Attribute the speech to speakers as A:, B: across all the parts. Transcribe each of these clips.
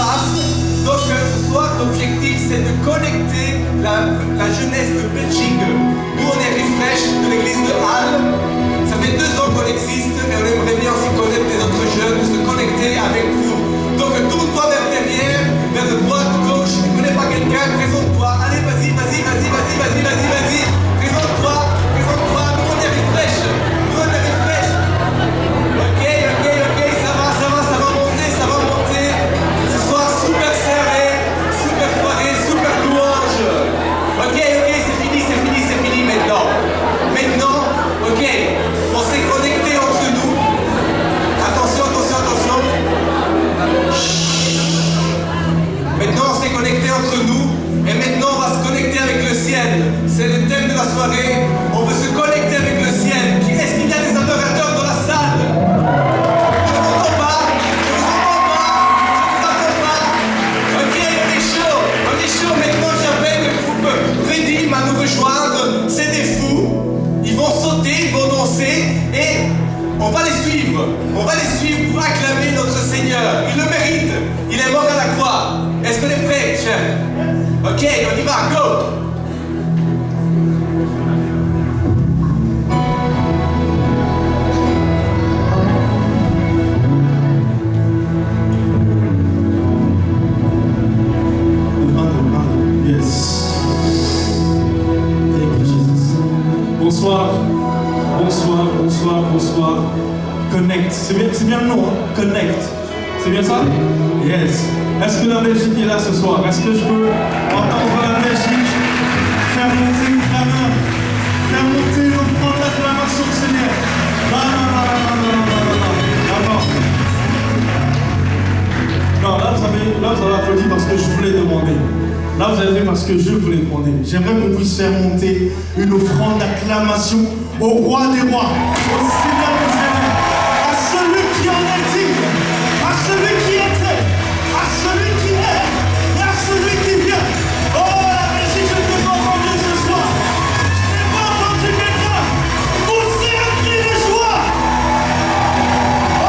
A: grâce. Donc ce soir, l'objectif c'est de connecter la jeunesse de Belgique. Nous on est Refresh de l'église de Halle. Ça fait 2 ans qu'on existe et on aimerait bien aussi connaître les autres jeunes, de se connecter avec vous. Donc tourne-toi vers derrière, vers de droite, gauche. Si tu ne connais pas quelqu'un, présente-toi. Allez, vas-y. Présente-toi. Nous on est Refresh. Ok, ça va monter. Ce soir, super serré, super soirée, super louange. Ok, c'est fini maintenant. Ok, on s'est connecté entre nous. Attention. Maintenant, on s'est connecté entre nous. Et maintenant, on va se connecter avec le ciel. C'est le thème de la soirée. On veut se connecter avec le ciel. Est-ce qu'il y a des adorateurs dans la salle? Je vous entends pas. Ok, on est chaud. Maintenant, j'appelle le groupe Redeem à nous rejoindre. C'est des fous. Ils vont sauter, ils vont danser et on va les suivre. On va les suivre pour acclamer notre Seigneur. Il le mérite. Il est mort à la croix. Est-ce qu'on est prêt, chef? Ok, on y va, go!
B: Bonsoir. Connect. C'est bien le nom, hein? Connect. C'est bien ça? Yes. Est-ce que la Belgique est là ce soir? Est-ce que je peux entendre la Belgique faire monter une clameur, faire monter l'offrande d'acclamation au Seigneur? Non, là vous avez applaudi parce que je voulais demander. Là vous avez fait parce que je voulais demander. J'aimerais qu'on puisse faire monter une offrande d'acclamation au roi des rois, au Seigneur des Seigneurs, à celui qui en est digne, à celui qui était, à celui qui est, et à celui qui vient. Oh la Belgique, je ne t'ai pas entendu ce soir. Je n'ai pas entendu quelqu'un pousser un cri de joie. Oh,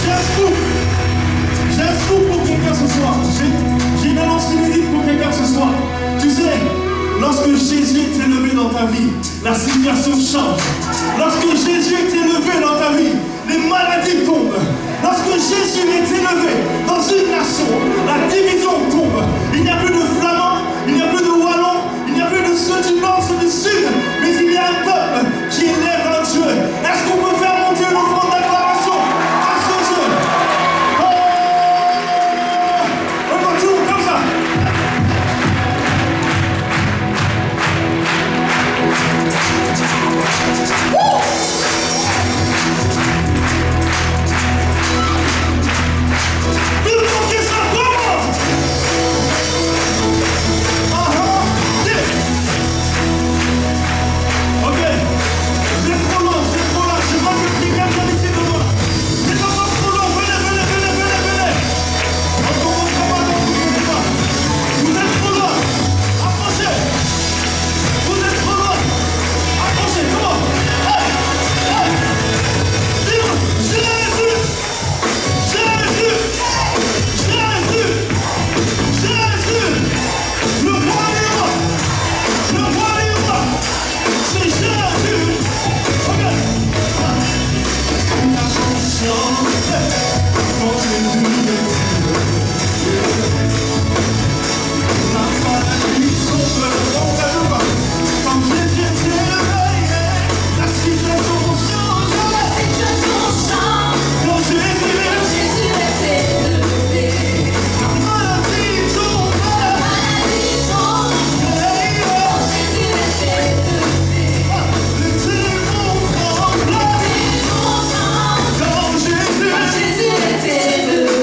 B: j'ai un scoop pour quelqu'un ce soir. J'ai une annonce inédite pour quelqu'un ce soir. Tu sais, lorsque Jésus est élevé dans ta vie, la situation change. Lorsque Jésus est élevé dans ta vie, les maladies tombent. Lorsque Jésus est élevé dans une nation, la division tombe. Il n'y a plus de flamands, il n'y a plus de wallons, il n'y a plus de ceux du nord, ceux du sud, mais il y a un peuple qui élève un Dieu. Est-ce qu'on peut faire monter une offrande d'acclamation à ce Dieu? On continue comme ça.
C: Jésus était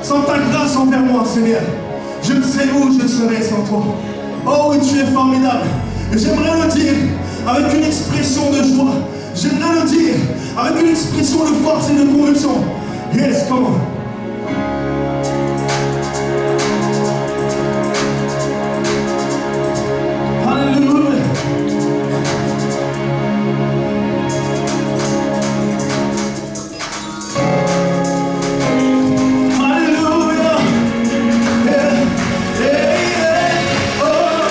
B: Sans ta grâce envers moi, Seigneur, je ne sais où je serais sans toi. Oh oui, tu es formidable. Et j'aimerais le dire avec une expression de joie. J'aimerais le dire avec une expression de force et de conviction. Yes, come on. Hallelujah. Hallelujah. Yeah, yeah, yeah. Oh.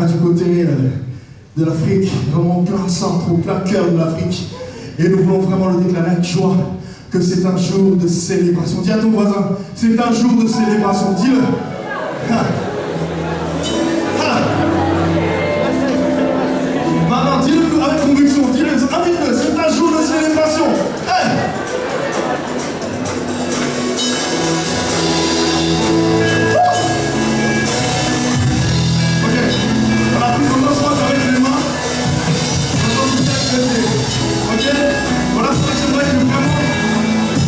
B: du côté de l'Afrique, vraiment plein centre, plein cœur de l'Afrique. Et nous voulons vraiment le déclarer avec joie que c'est un jour de célébration. Dis à ton voisin, c'est un jour de célébration. Dis-le. Maintenant, dis-le avec conviction. Dis-le, invite-le, c'est un jour de célébration. Hey! Ok, on a pris notre soin avec les mains. Ok, voilà ce que j'aimerais que vraiment,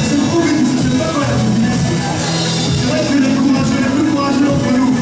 B: c'est trop vite, c'est pas vrai. C'est vrai que les plus courageux d'entre nous,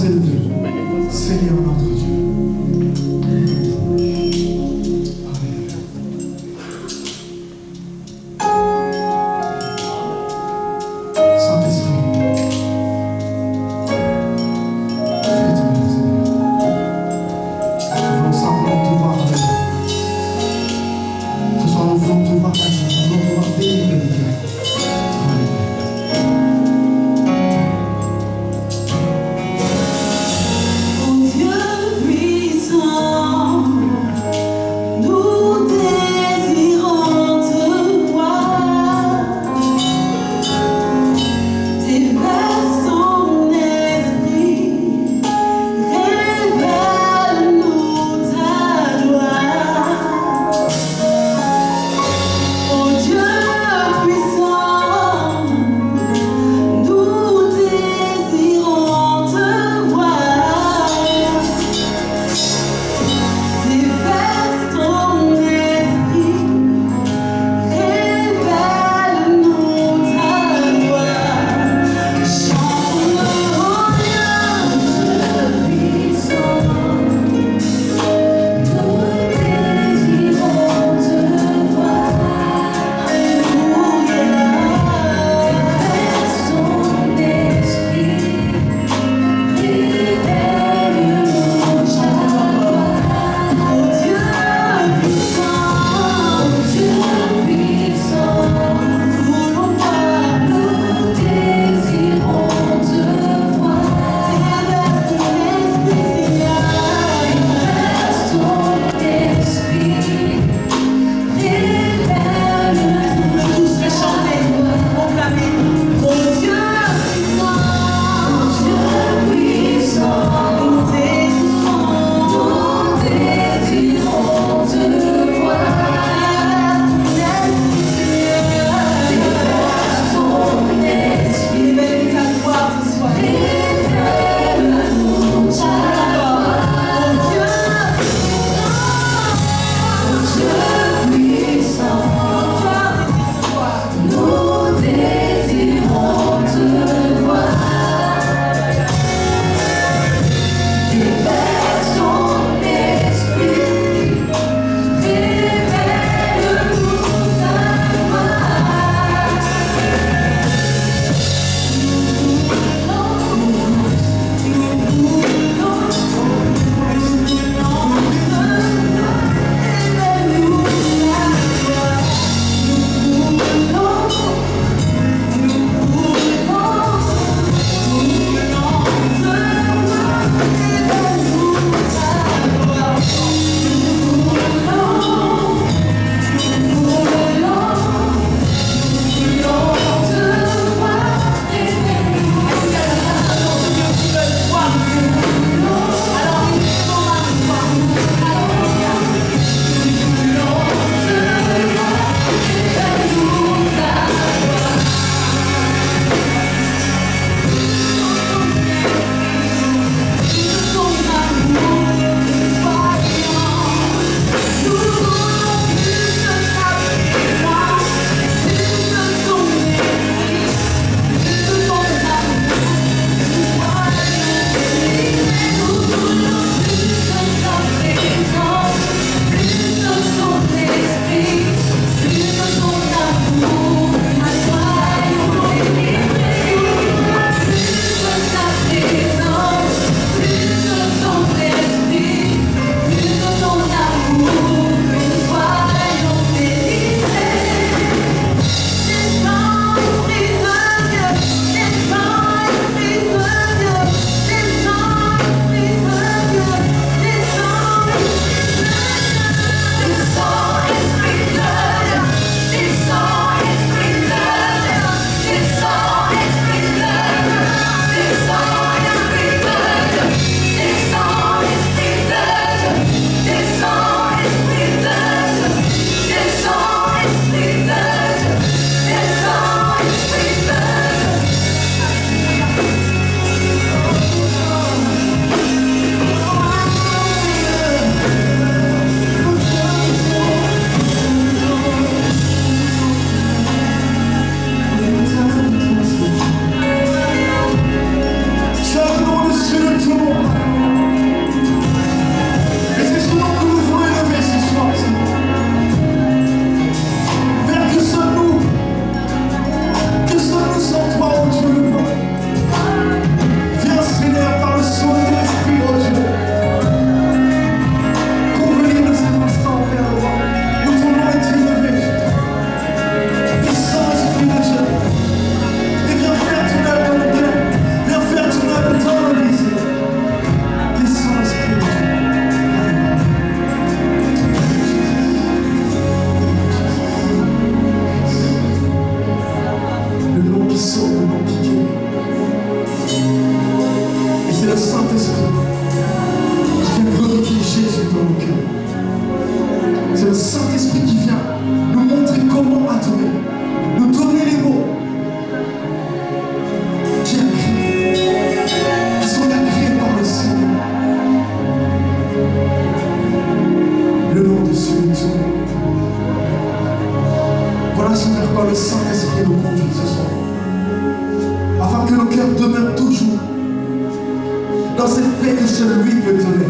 B: s'élever. Seigneur notre Dieu. dans cette paix que seul lui peut donner.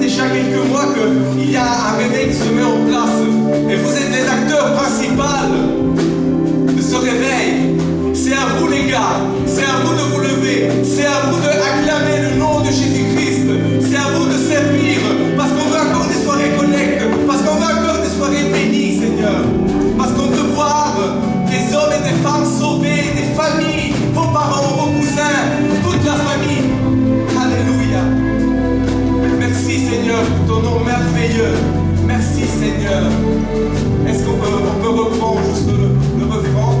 A: déjà quelques mois qu'il y a un réveil qui se met en place. Et vous êtes les acteurs principaux de ce réveil. C'est à vous les gars, c'est à vous de vous lever, c'est à vous d'acclamer le nom de Jésus-Christ, c'est à vous de servir, parce qu'on veut encore des soirées connectes, parce qu'on veut encore des soirées bénies, Seigneur, parce qu'on veut voir des hommes et des femmes sauvés, des familles, vos parents, vos cousins, toute la famille. Alléluia. Merci Seigneur pour ton nom merveilleux. Merci Seigneur. Est-ce qu'on peut reprendre juste le refrain?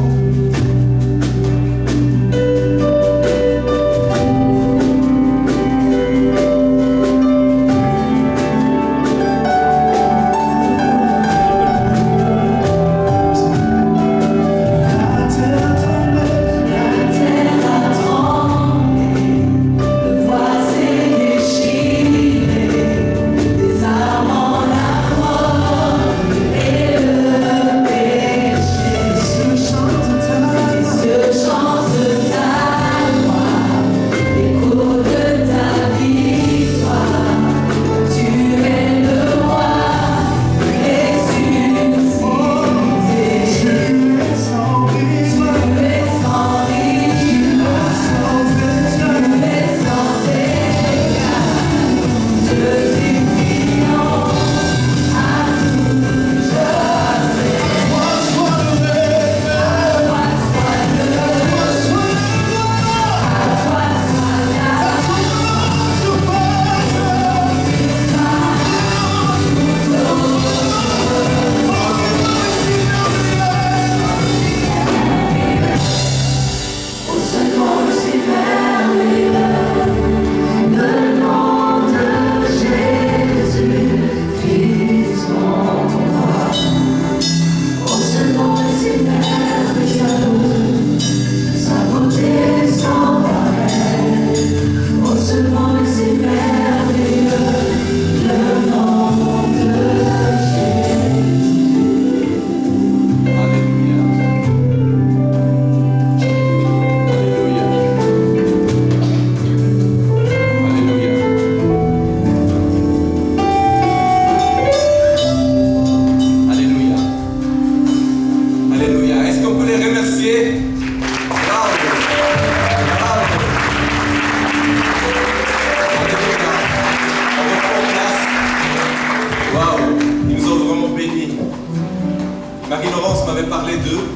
A: Marie-Laurence m'avait parlé d'eux,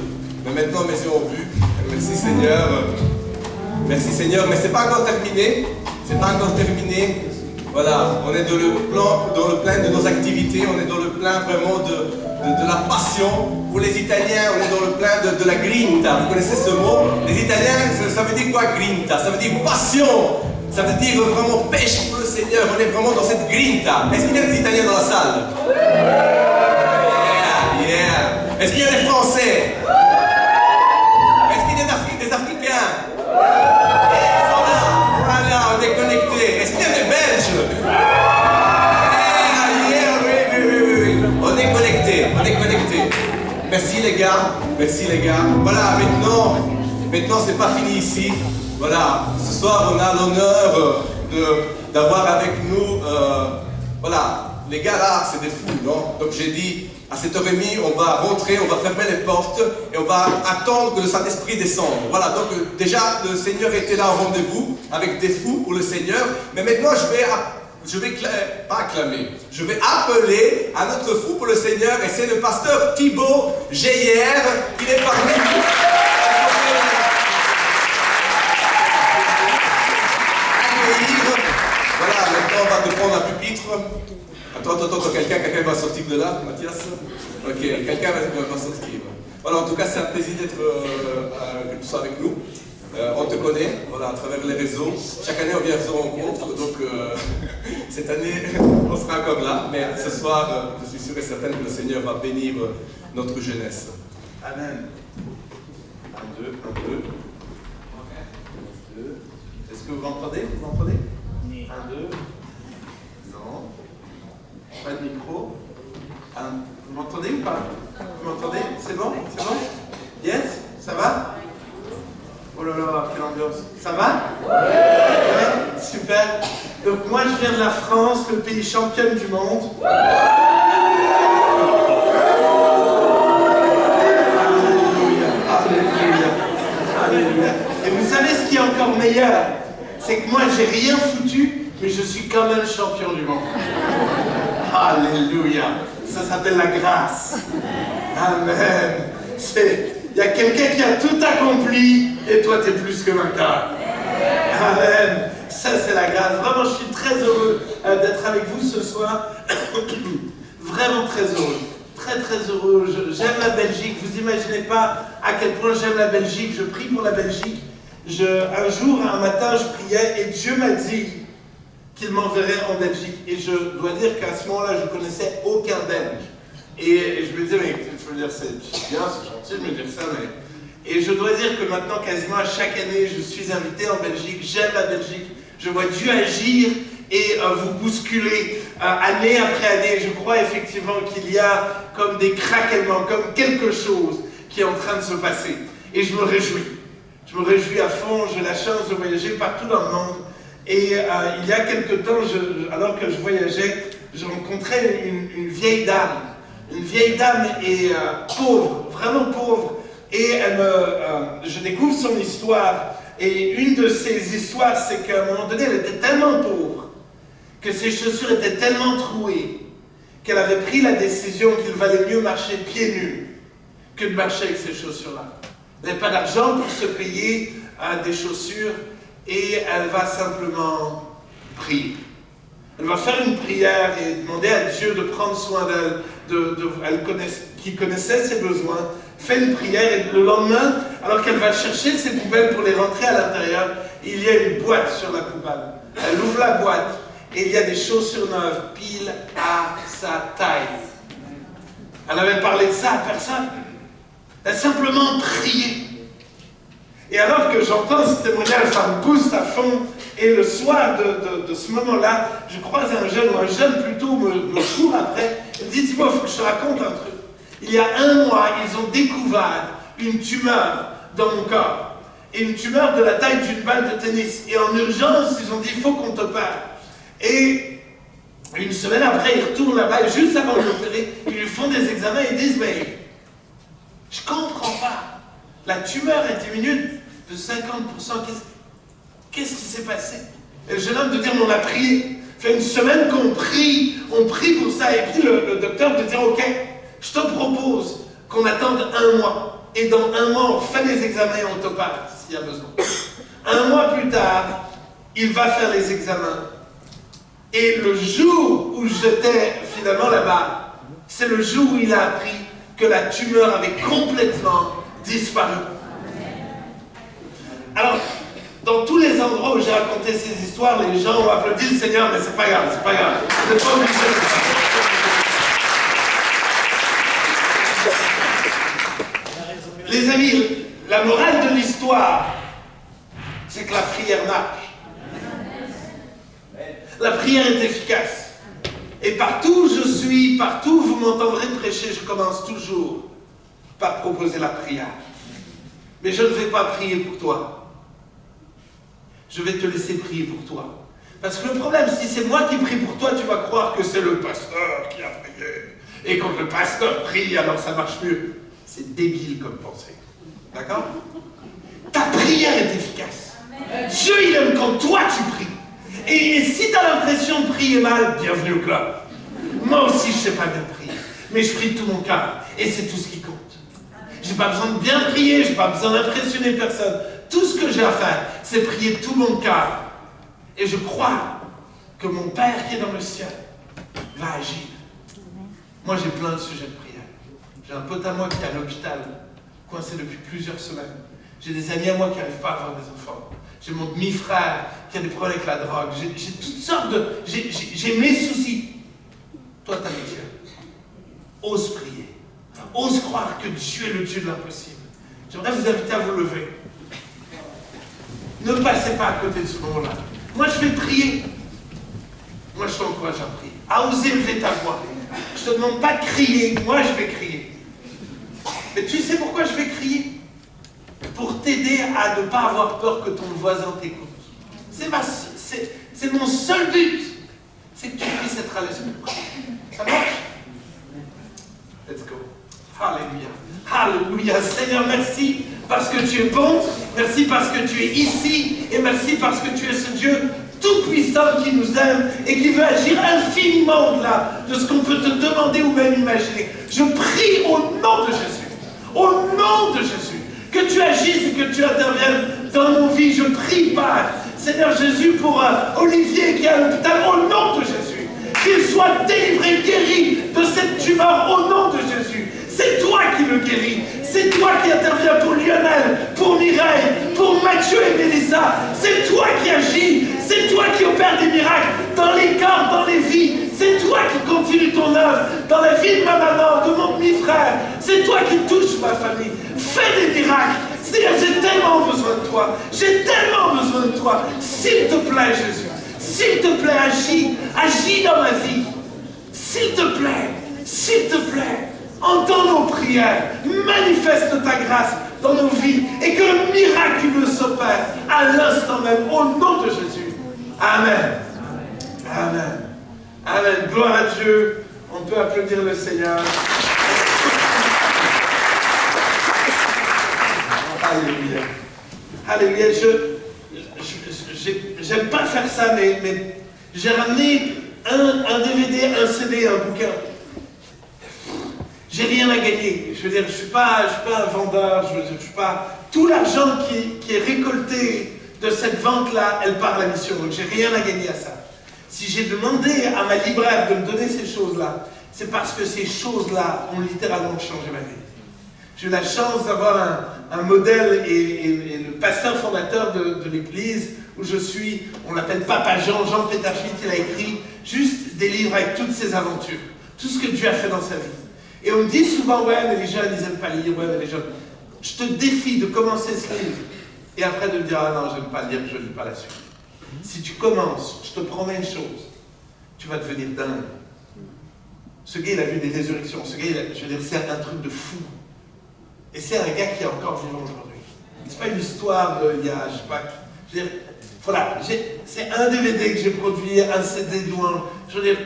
A: mais maintenant mes yeux ont vu. Merci Seigneur. Merci Seigneur, mais c'est pas encore terminé. C'est pas encore terminé. Voilà, on est dans le plein de nos activités, on est dans le plein vraiment de la passion. Pour les Italiens, on est dans le plein de la grinta. Vous connaissez ce mot? Les Italiens, ça veut dire quoi grinta? Ça veut dire passion. Ça veut dire vraiment pêche pour le Seigneur. On est vraiment dans cette grinta. Est-ce qu'il y a des Italiens dans la salle? Yeah. Est-ce qu'il y a des Français? Est-ce qu'il y a des Africains? Ils sont là. Voilà, on est connectés. Est-ce qu'il y a des Belges? Oui. On est connectés, on est connectés. Merci les gars, merci les gars. Voilà, maintenant c'est pas fini ici. Voilà, ce soir on a l'honneur d'avoir avec nous, voilà, les gars là, c'est des fous, non? Donc j'ai dit, à 7h30, on va rentrer, on va fermer les portes et on va attendre que le Saint-Esprit descende. Voilà, donc déjà le Seigneur était là au rendez-vous avec des fous pour le Seigneur, mais maintenant je vais pas acclamer, je vais appeler un autre fou pour le Seigneur et c'est le pasteur Thibaut Geyer, il est parmi nous. Voilà, maintenant on va te prendre un pupitre. Attends, quelqu'un va sortir de là, Mathias? Ok, quelqu'un va sortir. Voilà, en tout cas, c'est un plaisir d'être que tu sois avec nous. On te connaît, voilà, à travers les réseaux. Chaque année, on vient à ce rencontre, donc cette année, on sera encore là. Mais ce soir, je suis sûr et certain que le Seigneur va bénir notre jeunesse. Amen. 1, 2, 1, 2. Est-ce que vous m'entendez? Vous m'entendez? 1, 2. Non. Pas de micro. Vous m'entendez ou pas? Vous m'entendez? C'est bon? C'est bon? Yes? Ça va? Oh là là, quelle ambiance. Ça va? Ouais. Super.
C: Donc moi, je viens de la France, le pays championne du monde. Alléluia. Et vous savez ce qui est encore meilleur? C'est que moi, j'ai rien foutu, mais je suis quand même champion du monde. Alléluia. Ça s'appelle la grâce. Amen. Il y a quelqu'un qui a tout accompli, et toi, tu es plus que vainqueur. Amen. Ça, c'est la grâce. Vraiment, je suis très heureux d'être avec vous ce soir. Vraiment très heureux. Très, très heureux. J'aime la Belgique. Vous n'imaginez pas à quel point j'aime la Belgique. Je prie pour la Belgique. Un jour, un matin, je priais et Dieu m'a dit qu'il m'enverrait en Belgique. Et je dois dire qu'à ce moment-là, je ne connaissais aucun Belge. Et je me disais, mais je veux dire, c'est bien, c'est gentil de me dire ça, mais... Et je dois dire que maintenant, quasiment à chaque année, je suis invité en Belgique. J'aime la Belgique. Je vois Dieu agir et vous bousculer année après année. Je crois effectivement qu'il y a comme des craquements, comme quelque chose qui est en train de se passer. Et je me réjouis. Je me réjouis à fond. J'ai la chance de voyager partout dans le monde. Et il y a quelque temps, alors que je voyageais, je rencontrais une vieille dame. Une vieille dame et pauvre, vraiment pauvre. Et je découvre son histoire. Et une de ses histoires, c'est qu'à un moment donné, elle était tellement pauvre que ses chaussures étaient tellement trouées qu'elle avait pris la décision qu'il valait mieux marcher pieds nus que de marcher avec ces chaussures-là. Elle n'avait pas d'argent pour se payer des chaussures et elle va simplement prier. Elle va faire une prière et demander à Dieu de prendre soin d'elle, qui connaissait ses besoins, fait une prière et le lendemain, alors qu'elle va chercher ses poubelles pour les rentrer à l'intérieur, il y a une boîte sur la poubelle. Elle ouvre la boîte et il y a des chaussures neuves pile à sa taille. Elle avait parlé de ça à personne. Elle a simplement prié. Et alors que j'entends ce témoignage, ça me booste à fond. Et le soir de ce moment-là, je croise un jeune, ou un jeune plutôt me court après. Il me dit, dis-moi, il faut que je te raconte un truc. Il y a 1 mois, ils ont découvert une tumeur dans mon corps. Et une tumeur de la taille d'une balle de tennis. Et en urgence, ils ont dit, il faut qu'on t'opère. Et une semaine après, ils retournent là-bas, et juste avant de l'opérer, ils lui font des examens et ils disent, mais je comprends pas. La tumeur est diminuée de 50%. Qu'est-ce qui s'est passé? Et le jeune homme de dire, on a prié. Fait une semaine qu'on prie, on prie pour ça. Et puis le docteur de dire, ok, je te propose qu'on attende 1 mois. Et dans 1 mois, on fait les examens et on t'opère s'il y a besoin. 1 mois plus tard, il va faire les examens. Et le jour où j'étais finalement là-bas, c'est le jour où il a appris que la tumeur avait complètement disparu. Alors, dans tous les endroits où j'ai raconté ces histoires, les gens ont applaudi le Seigneur, mais c'est pas grave, c'est pas grave. C'est pas obligé. Les amis, la morale de l'histoire, c'est que la prière marche. La prière est efficace. Et partout où je suis, partout où vous m'entendrez prêcher, je commence toujours par proposer la prière. Mais je ne vais pas prier pour toi. Je vais te laisser prier pour toi. Parce que le problème, si c'est moi qui prie pour toi, tu vas croire que c'est le pasteur qui a prié. Et quand le pasteur prie, alors ça marche mieux. C'est débile comme pensée. D'accord? Ta prière est efficace. Dieu, il aime quand toi tu pries. Et si tu as l'impression de prier mal, bienvenue au club. Moi aussi, je ne sais pas bien prier. Mais je prie de tout mon cœur. Et c'est tout ce qui compte. Je n'ai pas besoin de bien prier, je n'ai pas besoin d'impressionner personne. Tout ce que j'ai à faire, c'est prier de tout mon cœur. Et je crois que mon Père qui est dans le ciel va agir. Moi, j'ai plein de sujets de prière. J'ai un pote à moi qui est à l'hôpital, coincé depuis plusieurs semaines. J'ai des amis à moi qui n'arrivent pas à avoir des enfants. J'ai mon demi-frère qui a des problèmes avec la drogue. J'ai toutes sortes de... J'ai mes soucis. Toi, t'as les tiens. Ose prier. Ose croire que Dieu est le Dieu de l'impossible. J'aimerais vous inviter à vous lever. Ne passez pas à côté de ce moment-là. Moi, je vais prier. Moi, je t'encourage à prier. À oser lever ta voix. Je ne te demande pas de crier. Moi, je vais crier. Mais tu sais pourquoi je vais crier? Pour t'aider à ne pas avoir peur que ton voisin t'écoute. C'est mon seul but. C'est que tu puisses être à l'esprit. Ça marche? Let's go. Alléluia. Alléluia. Seigneur, merci parce que tu es bon. Merci parce que tu es ici. Et merci parce que tu es ce Dieu tout-puissant qui nous aime et qui veut agir infiniment au-delà de ce qu'on peut te demander ou même imaginer. Je prie au nom de Jésus. Au nom de Jésus. Que tu agisses et que tu interviennes dans nos vies. Je prie, Père. Seigneur Jésus, pour Olivier qui est à l'hôpital, au nom de Jésus. Qu'il soit délivré, guéri de cette tumeur, au nom de Jésus. C'est toi qui le guéris. C'est toi qui interviens pour Lionel, pour Mireille, pour Mathieu et Mélissa. C'est toi qui agis. C'est toi qui opères des miracles dans les corps, dans les vies. C'est toi qui continue ton œuvre dans la vie de ma maman, de mon demi-frère. C'est toi qui touches ma famille. Fais des miracles. Seigneur, j'ai tellement besoin de toi. J'ai tellement besoin de toi. S'il te plaît, Jésus. S'il te plaît, agis. Agis dans ma vie. S'il te plaît. S'il te plaît. Entends nos prières. Manifeste ta grâce dans nos vies. Et que le miraculeux s'opère à l'instant même. Au nom de Jésus. Amen. Amen. Amen. Gloire à Dieu. On peut applaudir le Seigneur. Alléluia. Alléluia. J'aime pas faire ça, mais j'ai ramené un DVD, un CD, un bouquin. J'ai rien à gagner. Je veux dire, je suis pas un vendeur. Je suis pas. Tout l'argent qui est récolté de cette vente-là, elle part à la mission. Donc j'ai rien à gagner à ça. Si j'ai demandé à ma libraire de me donner ces choses-là, c'est parce que ces choses-là ont littéralement changé ma vie. J'ai eu la chance d'avoir un modèle et le pasteur fondateur de l'église où je suis, on l'appelle Papa Jean Peter Schmitt, il a écrit juste des livres avec toutes ses aventures, tout ce que Dieu a fait dans sa vie. Et on me dit souvent, ouais, mais les jeunes, ils n'aiment pas lire, ouais, mais les jeunes... Je te défie de commencer ce livre et après de me dire, ah non, je n'aime pas lire, je ne lis pas la suite. Si tu commences, je te promets une chose, tu vas devenir dingue. Ce gars, il a vu des résurrections, ce gars, je veux dire, c'est un truc de fou. Et c'est un gars qui est encore vivant aujourd'hui. C'est pas une histoire de, il y a, je sais pas, je veux dire, voilà, c'est un DVD que j'ai produit, un CD de loin, je veux dire,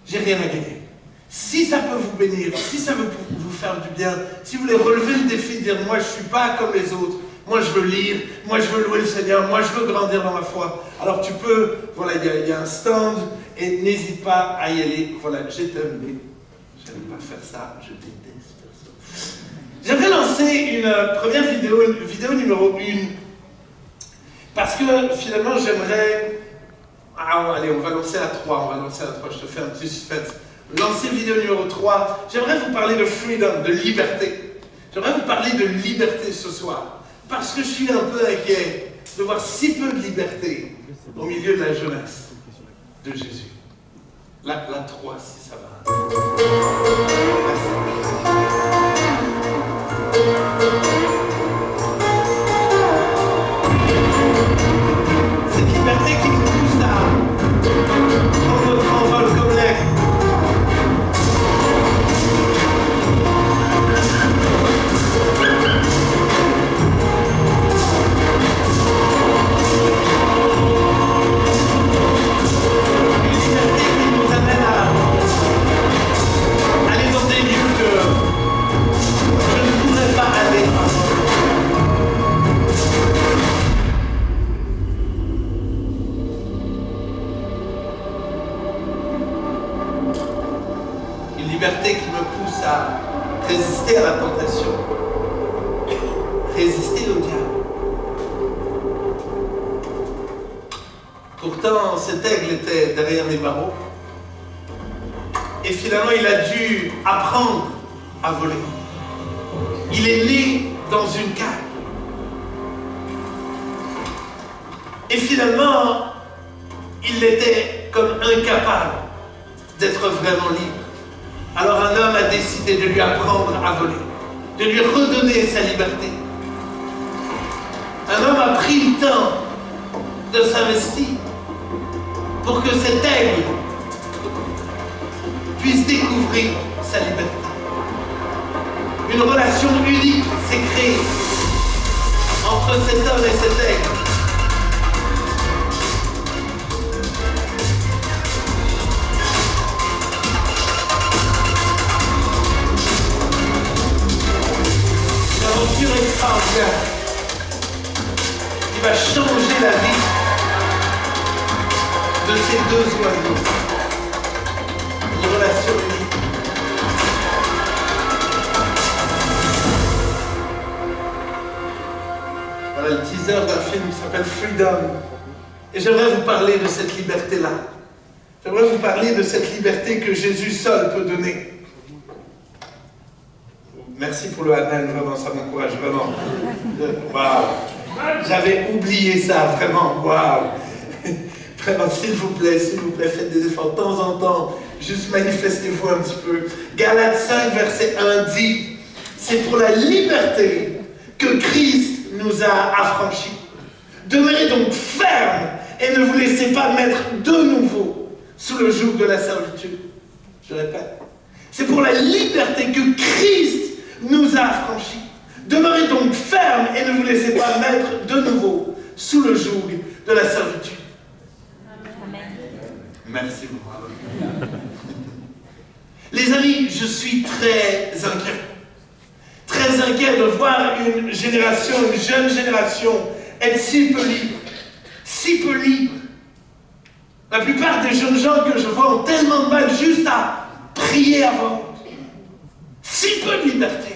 C: j'ai rien à gagner. Si ça peut vous bénir, si ça veut vous faire du bien, si vous voulez relever le défi de dire, moi je ne suis pas comme les autres, moi je veux lire, moi je veux louer le Seigneur, moi je veux grandir dans ma foi, alors tu peux, voilà, il y a un stand, et n'hésite pas à y aller. Voilà, j'ai terminé. Je n'aime pas faire ça, je déteste faire ça. J'aimerais lancer une première vidéo numéro 1, parce que finalement j'aimerais... Ah, allez, on va lancer la 3, je te fais un petit suspense. Lancer vidéo numéro 3, j'aimerais vous parler de freedom, de liberté. J'aimerais vous parler de liberté ce soir, parce que je suis un peu inquiet de voir si peu de liberté au milieu de la jeunesse de Jésus. La 3, si ça va. Cette liberté qui nous pousse à prendre notre envol comme l'air. Liberté qui me pousse à résister à la tentation, résister au diable. Pourtant, cet aigle était derrière les barreaux et finalement il a dû apprendre à voler. Il est né dans une cage et finalement il était comme incapable d'être vraiment libre. Alors un homme a décidé de lui apprendre à voler, de lui redonner sa liberté. Un homme a pris le temps de s'investir pour que cet aigle puisse découvrir sa liberté. Une relation unique s'est créée entre cet homme et cet aigle. Alléluia. Il va changer la vie de ces deux oiseaux. Une relation unique. Voilà le teaser d'un film qui s'appelle Freedom. Et j'aimerais vous parler de cette liberté-là. J'aimerais vous parler de cette liberté que Jésus seul peut donner. Merci pour le Amen, vraiment, ça m'encourage, vraiment. Waouh! J'avais oublié ça, vraiment, waouh! Vraiment, s'il vous plaît, faites des efforts de temps en temps. Juste manifestez-vous un petit peu. Galates 5, verset 1 dit, c'est pour la liberté que Christ nous a affranchis. Demeurez donc fermes et ne vous laissez pas mettre de nouveau sous le joug de la servitude. Je répète, c'est pour la liberté que Christ nous a affranchis. Demeurez donc fermes et ne vous laissez pas mettre de nouveau sous le joug de la servitude. Amen. Merci beaucoup. Les amis, je suis très inquiet. Très inquiet de voir une génération, une jeune génération être si peu libre. Si peu libre. La plupart des jeunes gens que je vois ont tellement de mal juste à prier avant. Si peu de liberté.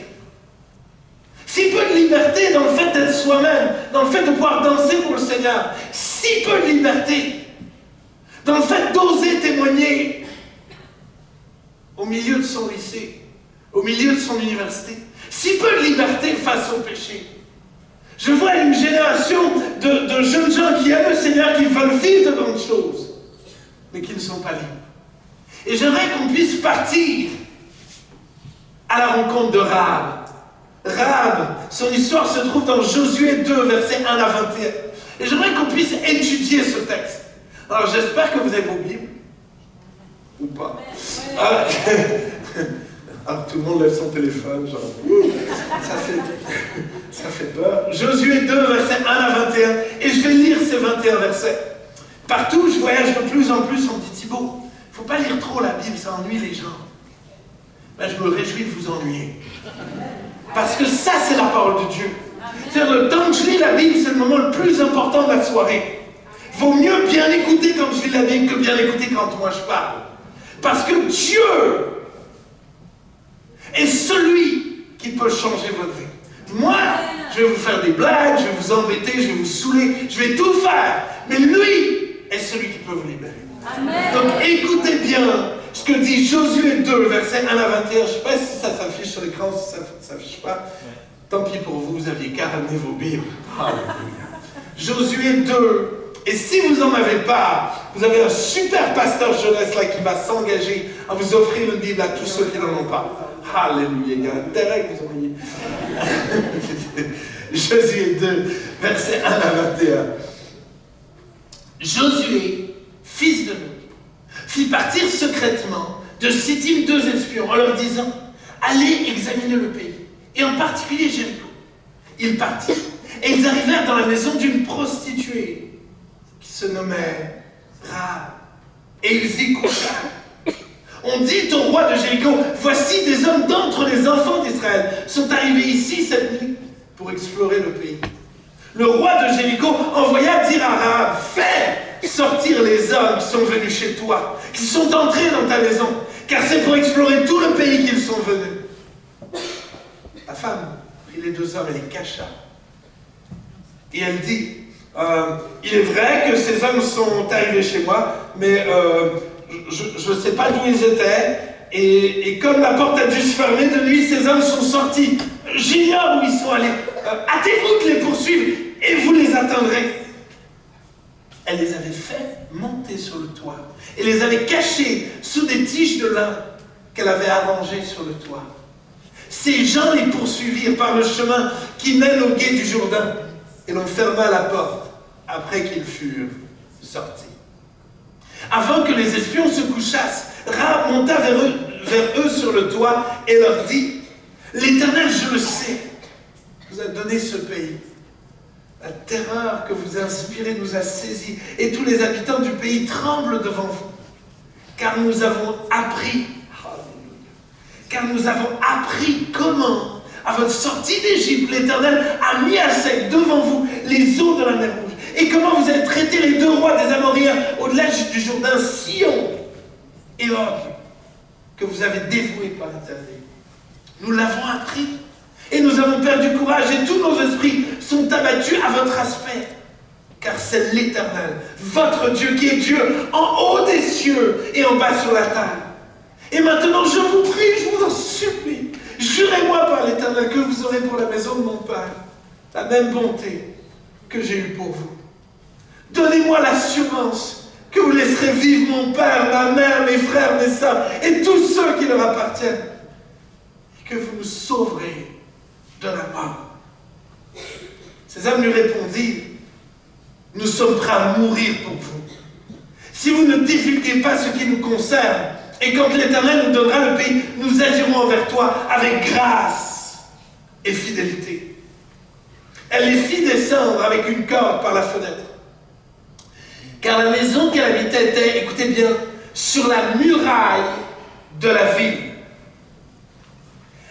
C: Si peu de liberté dans le fait d'être soi-même, dans le fait de pouvoir danser pour le Seigneur. Si peu de liberté dans le fait d'oser témoigner au milieu de son lycée, au milieu de son université. Si peu de liberté face au péché. Je vois une génération de jeunes gens qui aiment le Seigneur, qui veulent vivre de bonnes choses, mais qui ne sont pas libres. Et j'aimerais qu'on puisse partir à la rencontre de Rahab. Rahab, son histoire se trouve dans Josué 2, versets 1 à 21. Et j'aimerais qu'on puisse étudier ce texte. Alors j'espère que vous avez vos Bibles. Ou pas. Alors tout le monde lève son téléphone, genre, ça fait peur. Josué 2, versets 1 à 21. Et je vais lire ces 21 versets. Partout où je voyage de plus en plus, on me dit, Thibaut, il ne faut pas lire trop la Bible, ça ennuie les gens. Ben, je me réjouis de vous ennuyer. Parce que ça, c'est la parole de Dieu. C'est-à-dire, le temps que je lis la Bible, c'est le moment le plus important de la soirée. Vaut mieux bien écouter quand je lis la Bible que bien écouter quand moi je parle. Parce que Dieu est celui qui peut changer votre vie. Moi, je vais vous faire des blagues, je vais vous embêter, je vais vous saouler, je vais tout faire. Mais lui est celui qui peut vous libérer. Amen. Donc écoutez bien ce que dit Josué 2, versets 1 à 21. Je ne sais pas si ça s'affiche sur l'écran, si ça ne s'affiche pas. Tant pis pour vous, vous aviez qu'à ramener vos Bibles. Josué 2. Et si vous n'en avez pas, vous avez un super pasteur jeunesse là qui va s'engager à vous offrir une Bible à tous ceux qui n'en ont pas. Alléluia, il y a intérêt que vous en ayez. Josué 2, versets 1 à 21. Josué, fils de Nun, fit partir secrètement de Sittim 2 espions en leur disant, allez examiner le pays, et en particulier Jéricho. Ils partirent, et ils arrivèrent dans la maison d'une prostituée qui se nommait Rahab, et ils y couchèrent. On dit au roi de Jéricho, voici des hommes d'entre les enfants d'Israël sont arrivés ici cette nuit pour explorer le pays. Le roi de Jéricho envoya dire à Rahab, fais sortir les hommes qui sont venus chez toi, qui sont entrés dans ta maison, car c'est pour explorer tout le pays qu'ils sont venus. La femme prit les 2 hommes et les cacha. Et elle dit, il est vrai que ces hommes sont arrivés chez moi, mais je ne sais pas d'où ils étaient, et comme la porte a dû se fermer de nuit, ces hommes sont sortis. J'ignore où ils sont allés. Hâtez-vous de les poursuivre, et vous les atteindrez. Elle les avait fait monter sur le toit, et les avait cachés sous des tiges de lin qu'elle avait arrangées sur le toit. Ces gens les poursuivirent par le chemin qui mène au gué du Jourdain, et l'on ferma la porte après qu'ils furent sortis. Avant que les espions se couchassent, Rahab monta vers eux sur le toit et leur dit, « L'Éternel, je le sais, vous a donné ce pays. La terreur que vous inspirez nous a saisis, et tous les habitants du pays tremblent devant vous, car nous avons appris comment à votre sortie d'Égypte, l'Éternel a mis à sec devant vous les eaux de la mer Rouge. Et comment vous avez traité les deux rois des Amoréens au-delà du Jourdain, Sihon et Og, que vous avez dévoués par l'Éternel. Nous l'avons appris et nous avons perdu courage et tous nos esprits sont abattus à votre aspect. Car c'est l'Éternel, votre Dieu, qui est Dieu en haut des cieux et en bas sur la terre. Et maintenant, je vous prie, je vous en supplie, jurez-moi par l'Éternel que vous aurez pour la maison de mon Père la même bonté que j'ai eue pour vous. Donnez-moi l'assurance que vous laisserez vivre mon père, ma mère, mes frères, mes sœurs et tous ceux qui leur appartiennent. Et que vous nous sauverez de la mort. Ces hommes lui répondirent, nous sommes prêts à mourir pour vous. Si vous ne divulguez pas ce qui nous concerne, et quand l'Éternel nous donnera le pays, nous agirons envers toi avec grâce et fidélité. Elle les fit descendre avec une corde par la fenêtre. Car la maison qu'elle habitait était, écoutez bien, sur la muraille de la ville.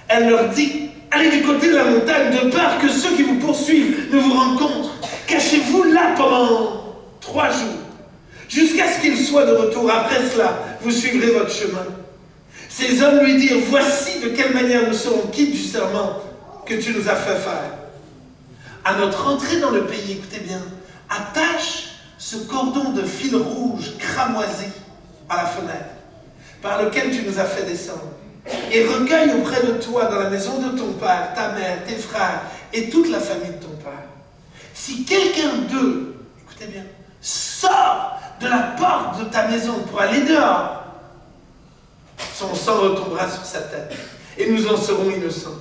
C: Elle leur dit, allez du côté de la montagne, de peur que ceux qui vous poursuivent ne vous rencontrent. Cachez-vous là pendant 3 jours, jusqu'à ce qu'ils soient de retour. Après cela, vous suivrez votre chemin. Ces hommes lui dirent, voici de quelle manière nous serons quittes du serment que tu nous as fait faire. À notre entrée dans le pays, écoutez bien, attache ce cordon de fil rouge cramoisi à la fenêtre, par lequel tu nous as fait descendre, et recueille auprès de toi dans la maison de ton père, ta mère, tes frères, et toute la famille de ton père. Si quelqu'un d'eux, écoutez bien, sort de la porte de ta maison pour aller dehors, son sang retombera sur sa tête, et nous en serons innocents.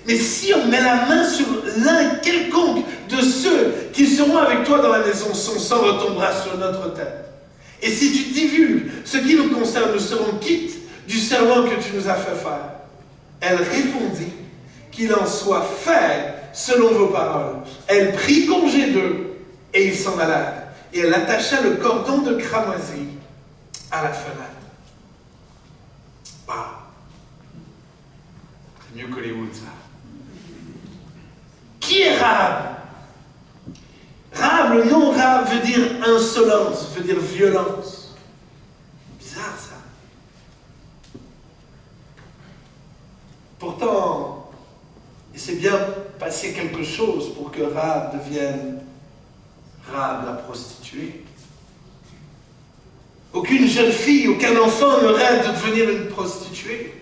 C: Mais si on met la main sur l'un quelconque de ceux qui seront avec toi dans la maison, son sang retombera sur notre tête. Et si tu divulgues ce qui nous concerne, nous serons quittes du serment que tu nous as fait faire. Elle répondit, qu'il en soit fait selon vos paroles. Elle prit congé d'eux et ils s'en allèrent. Et elle attacha le cordon de cramoisi à la fenêtre. Waouh! C'est mieux qu'Hollywood, ça. Qui est Rahab? Rahab, le nom Rahab veut dire insolence, veut dire violence. Bizarre, ça. Pourtant, il s'est bien passé quelque chose pour que Rahab devienne Rahab la prostituée. Aucune jeune fille, aucun enfant ne rêve de devenir une prostituée.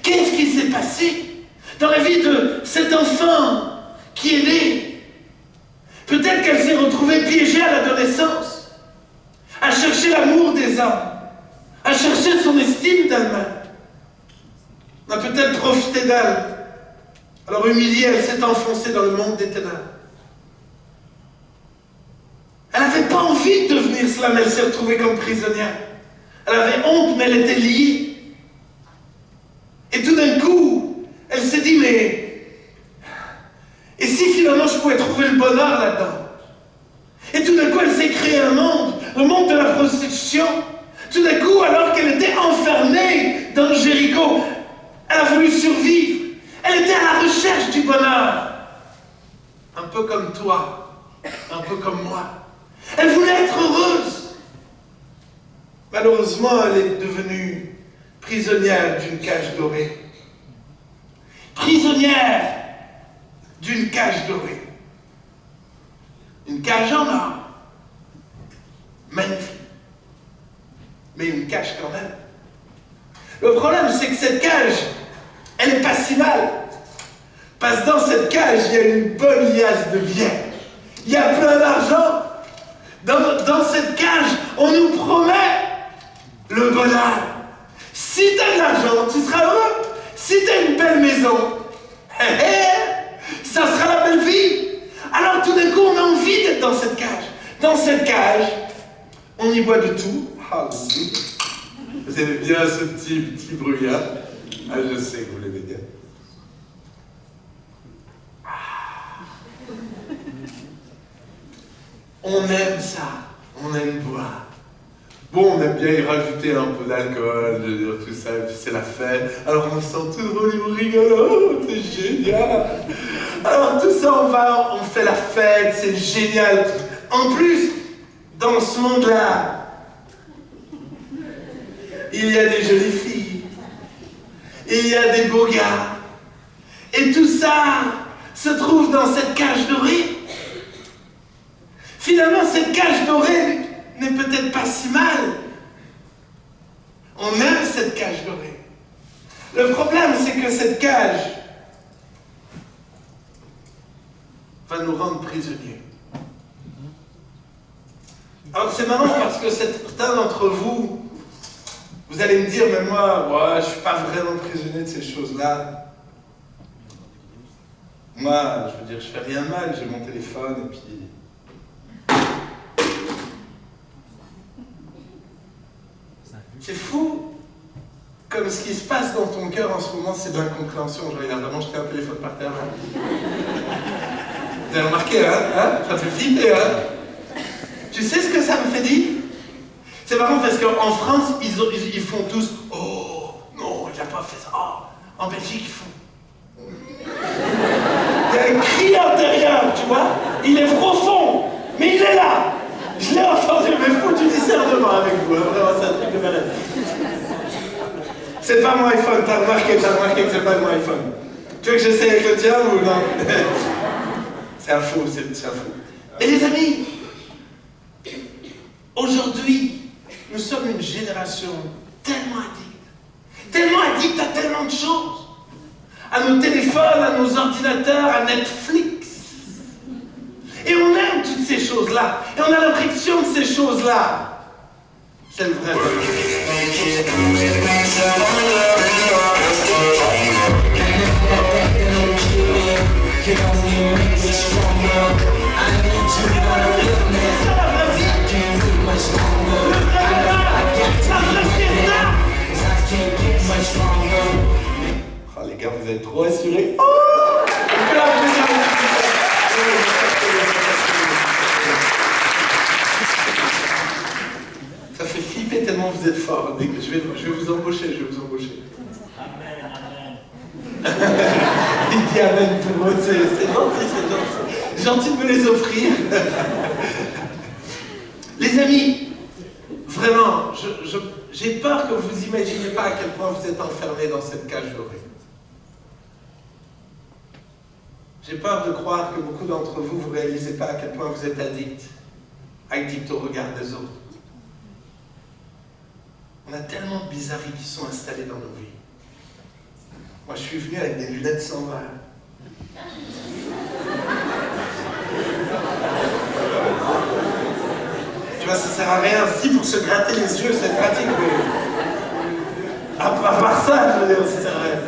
C: Qu'est-ce qui s'est passé dans la vie de cet enfant qui est né? Peut-être qu'elle s'est retrouvée piégée à l'adolescence, à chercher l'amour des hommes, à chercher son estime d'elle-même. On a peut-être profité d'elle. Alors humiliée, elle s'est enfoncée dans le monde des ténèbres. Elle n'avait pas envie de devenir cela, mais elle s'est retrouvée comme prisonnière. Elle avait honte, mais elle était liée. Et tout d'un coup, elle s'est dit, mais... Et si finalement je pouvais trouver le bonheur là-dedans? Et tout d'un coup, elle s'est créé un monde, le monde de la prostitution. Tout d'un coup, alors qu'elle était enfermée dans Jéricho, elle a voulu survivre. Elle était à la recherche du bonheur. Un peu comme toi, un peu comme moi. Elle voulait être heureuse. Malheureusement, elle est devenue prisonnière d'une cage dorée. Prisonnière d'une cage dorée. Une cage en or. Magnifique. Mais une cage quand même. Le problème, c'est que cette cage, elle n'est pas si mal. Parce que dans cette cage, il y a une bonne liasse de biens. Il y a plein d'argent. Dans cette cage, on nous promet le bonheur. Si tu as de l'argent, tu seras heureux. Si tu as une belle maison, ça sera la belle vie. Alors tout d'un coup, on a envie d'être dans cette cage. Dans cette cage, on y boit de tout. Hallelujah. Vous aimez bien ce petit bruit, hein? Ah, je sais que vous l'aimez bien. On aime ça. On aime boire. Bon, on aime bien y rajouter un peu d'alcool, je veux dire, tout ça, et puis c'est la fête. Alors on se sent tout drôle, on rigole, oh, c'est génial. Alors tout ça, on fait la fête, c'est génial. En plus, dans ce monde-là, il y a des jolies filles, il y a des beaux gars, et tout ça se trouve dans cette cage dorée. Finalement, cette cage dorée n'est peut-être pas si mal. On aime cette cage dorée. Le problème, c'est que cette cage va nous rendre prisonniers. Alors c'est marrant parce que certains d'entre vous, vous allez me dire, mais moi, ouais, je ne suis pas vraiment prisonnier de ces choses-là. Moi, je veux dire, je fais rien de mal, j'ai mon téléphone et puis... C'est fou, comme ce qui se passe dans ton cœur en ce moment, c'est de l'incompréhension. Genre, il a vraiment jeté un téléphone par terre. Vous avez remarqué, hein? Ça fait flipper, hein? Tu sais ce que ça me fait dire? C'est marrant parce qu'en France, ils font tous « Oh, non, il n'a pas fait ça. Oh, en Belgique, ils font... » Il y a un cri intérieur, tu vois? Il est profond, mais il est là. Je l'ai entendu, mais fou du discernement avec vous, hein, vraiment, c'est un truc de malade. C'est pas mon iPhone, t'as remarqué que c'est pas mon iPhone. Tu veux que j'essaie avec le tien ou non? C'est un fou, c'est un fou. Et les amis, aujourd'hui, nous sommes une génération tellement addicte à tellement de choses. À nos téléphones, à nos ordinateurs, à Netflix. Et on aime toutes ces choses-là. Et on a l'impression que ces choses-là, c'est le vrai bonheur. Oh les gars, vous êtes trop assurés. Oh, ça fait flipper tellement vous êtes forts. Je vais vous embaucher, Amen. Il dit amen pour eux, c'est gentil. Gentil de me les offrir. Les amis, vraiment, j'ai peur que vous n'imaginez pas à quel point vous êtes enfermés dans cette cage dorée. J'ai peur de croire que beaucoup d'entre vous, vous ne réalisez pas à quel point vous êtes addicts au regard des autres. On a tellement de bizarreries qui sont installées dans nos vies. Moi, je suis venu avec des lunettes sans verre. Tu vois, ça sert à rien. Si pour se gratter les yeux, c'est pratique, mais... À part ça, je veux dire, ça sert à rien.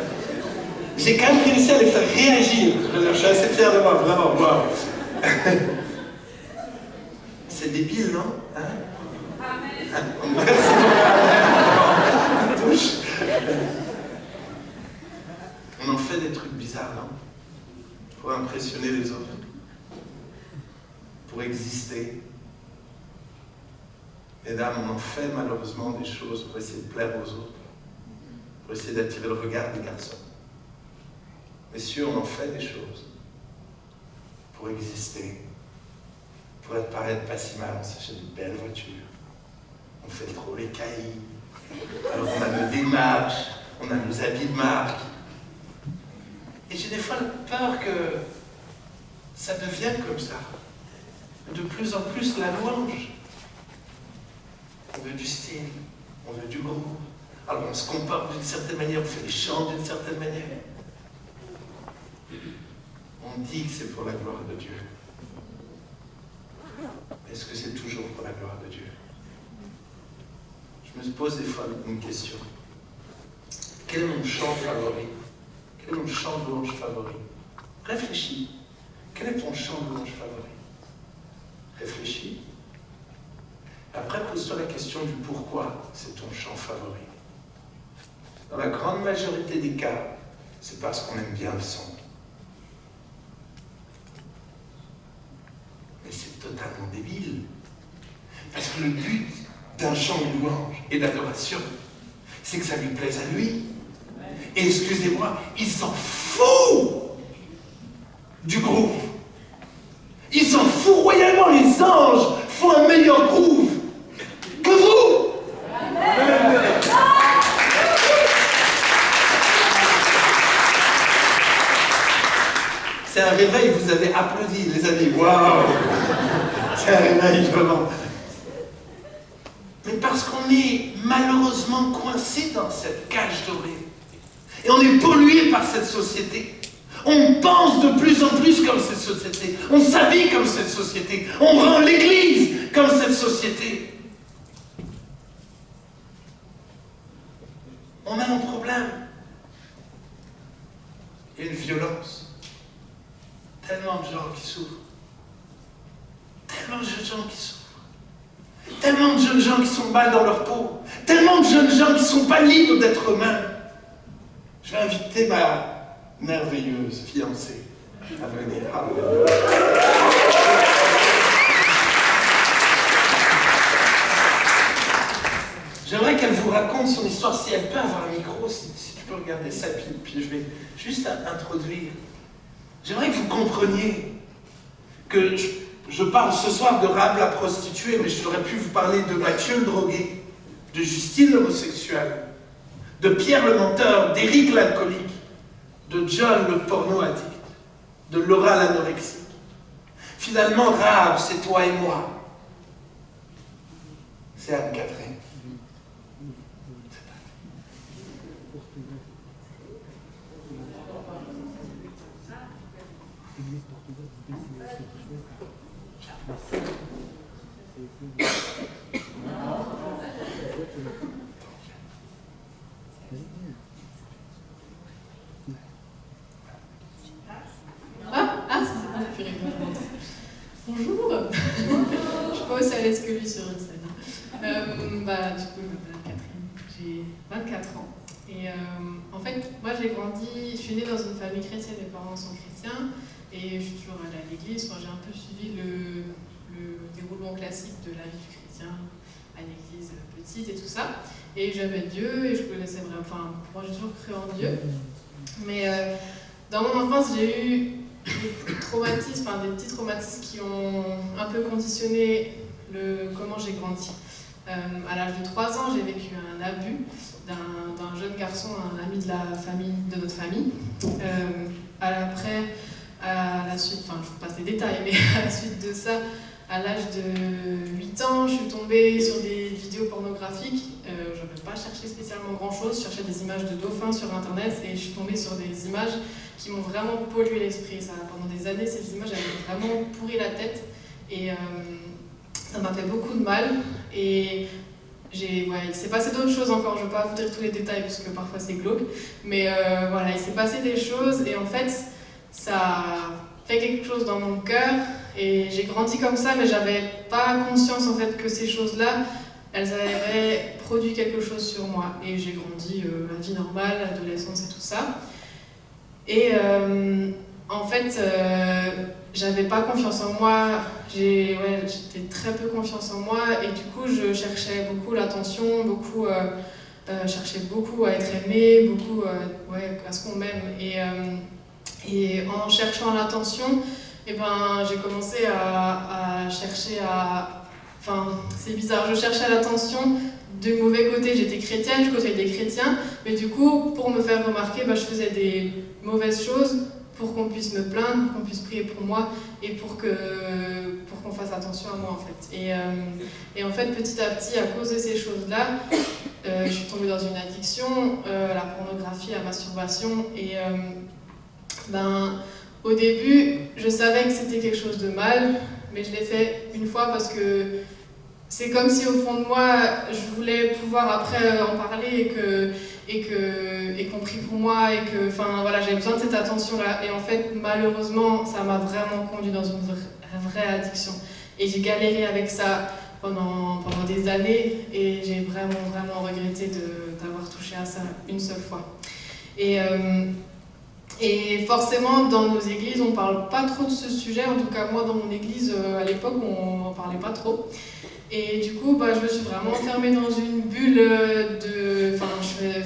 C: J'ai quand même réussi à les faire réagir. Je suis assez fier de moi, vraiment. Wow. C'est débile, non? Hein? Amen. Touche. On en fait des trucs bizarres, non? Pour impressionner les autres. Pour exister. Mesdames, on en fait malheureusement des choses pour essayer de plaire aux autres. Pour essayer d'attirer le regard des garçons. Messieurs, on en fait des choses pour exister, pour paraître pas si mal. On s'achète de belles voitures, on fait trop les caillis, alors on a nos démarches, on a nos habits de marque. Et j'ai des fois peur que ça devienne comme ça. De plus en plus la louange. On veut du style, on veut du groupe. Alors on se comporte d'une certaine manière, on fait des chants d'une certaine manière. On dit que c'est pour la gloire de Dieu. Est-ce que c'est toujours pour la gloire de Dieu? Je me pose des fois une question. Quel est mon chant favori? Quel est mon chant de louange favori? Réfléchis. Quel est ton chant de louange favori? Réfléchis. Après, pose-toi la question du pourquoi c'est ton chant favori. Dans la grande majorité des cas, c'est parce qu'on aime bien le son. Mais c'est totalement débile. Parce que le but d'un chant de louange et d'adoration, c'est que ça lui plaise à lui. Et excusez-moi, il s'en fout du groove. Il s'en fout royalement, les anges font un meilleur groove que vous. C'est un réveil, vous avez applaudi, les amis. Waouh! C'est un réveil, vraiment. Mais parce qu'on est malheureusement coincé dans cette cage dorée. Et on est pollué par cette société. On pense de plus en plus comme cette société. On s'habille comme cette société. On rend l'église comme cette société. On a un problème. Il y a une violence. Tellement de gens qui souffrent. Tellement de jeunes gens qui souffrent. Tellement de jeunes gens qui sont mal dans leur peau. Tellement de jeunes gens qui ne sont pas libres d'être humains. Je vais inviter ma merveilleuse fiancée à venir. J'aimerais qu'elle vous raconte son histoire, si elle peut avoir un micro, si tu peux regarder ça, puis je vais juste introduire. J'aimerais que vous compreniez que je parle ce soir de Rahab la prostituée, mais j'aurais pu vous parler de Mathieu le drogué, de Justine l'homosexuel, de Pierre le menteur, d'Éric l'alcoolique, de John le porno addict, de Laura l'anorexique. Finalement, Rahab, c'est toi et moi. C'est Anne-Catherine.
D: Bonjour. Je suis pas aussi à l'aise que lui sur une scène. Du coup, je m'appelle Catherine. J'ai 24 ans. Et en fait, moi j'ai grandi, je suis née dans une famille chrétienne, mes parents sont chrétiens, et je suis toujours allée à l'église. Enfin, j'ai un peu suivi le déroulement classique de la vie du chrétien à l'église petite et tout ça. Et j'aimais Dieu et je connaissais vraiment. Enfin, moi j'ai toujours cru en Dieu. Mais dans mon enfance, j'ai eu des traumatismes, des petits traumatismes qui ont un peu conditionné comment j'ai grandi. À l'âge de 3 ans, j'ai vécu un abus d'un jeune garçon, un ami de la famille, de notre famille. Après, à la suite, je vous passe les détails, mais à la suite de ça, à l'âge de 8 ans, je suis tombée sur des vidéos pornographiques. Je n'avais pas cherché spécialement grand-chose, je cherchais des images de dauphins sur Internet et je suis tombée sur des images qui m'ont vraiment pollué l'esprit. Pendant des années, ces images avaient vraiment pourri la tête et ça m'a fait beaucoup de mal. Et il s'est passé d'autres choses encore, je ne vais pas vous dire tous les détails parce que parfois c'est glauque, mais voilà, il s'est passé des choses et en fait, ça a fait quelque chose dans mon cœur et j'ai grandi comme ça, mais j'avais pas conscience en fait que ces choses-là, elles avaient produit quelque chose sur moi. Et j'ai grandi la vie normale, l'adolescence et tout ça. Et en fait, j'avais pas confiance en moi, j'étais très peu confiance en moi et du coup je cherchais beaucoup l'attention, cherchais beaucoup à être aimée, beaucoup à ce qu'on m'aime. Et en cherchant l'attention, j'ai commencé à chercher c'est bizarre, je cherchais l'attention du mauvais côté. J'étais chrétienne, je côtoyais des chrétiens, mais du coup, pour me faire remarquer, je faisais des mauvaises choses pour qu'on puisse me plaindre, pour qu'on puisse prier pour moi et pour qu'on fasse attention à moi en fait. Et en fait, petit à petit, à cause de ces choses-là, je suis tombée dans une addiction, la pornographie, la masturbation et au début, je savais que c'était quelque chose de mal, mais je l'ai fait une fois parce que c'est comme si au fond de moi, je voulais pouvoir après en parler et qu'on prie pour moi et que, j'avais besoin de cette attention-là. Et en fait, malheureusement, ça m'a vraiment conduit dans une vraie addiction. Et j'ai galéré avec ça pendant des années et j'ai vraiment regretté d'avoir touché à ça une seule fois. Et forcément, dans nos églises, on ne parle pas trop de ce sujet. En tout cas, moi, dans mon église, à l'époque, on n'en parlait pas trop. Et du coup, je me suis vraiment enfermée dans une bulle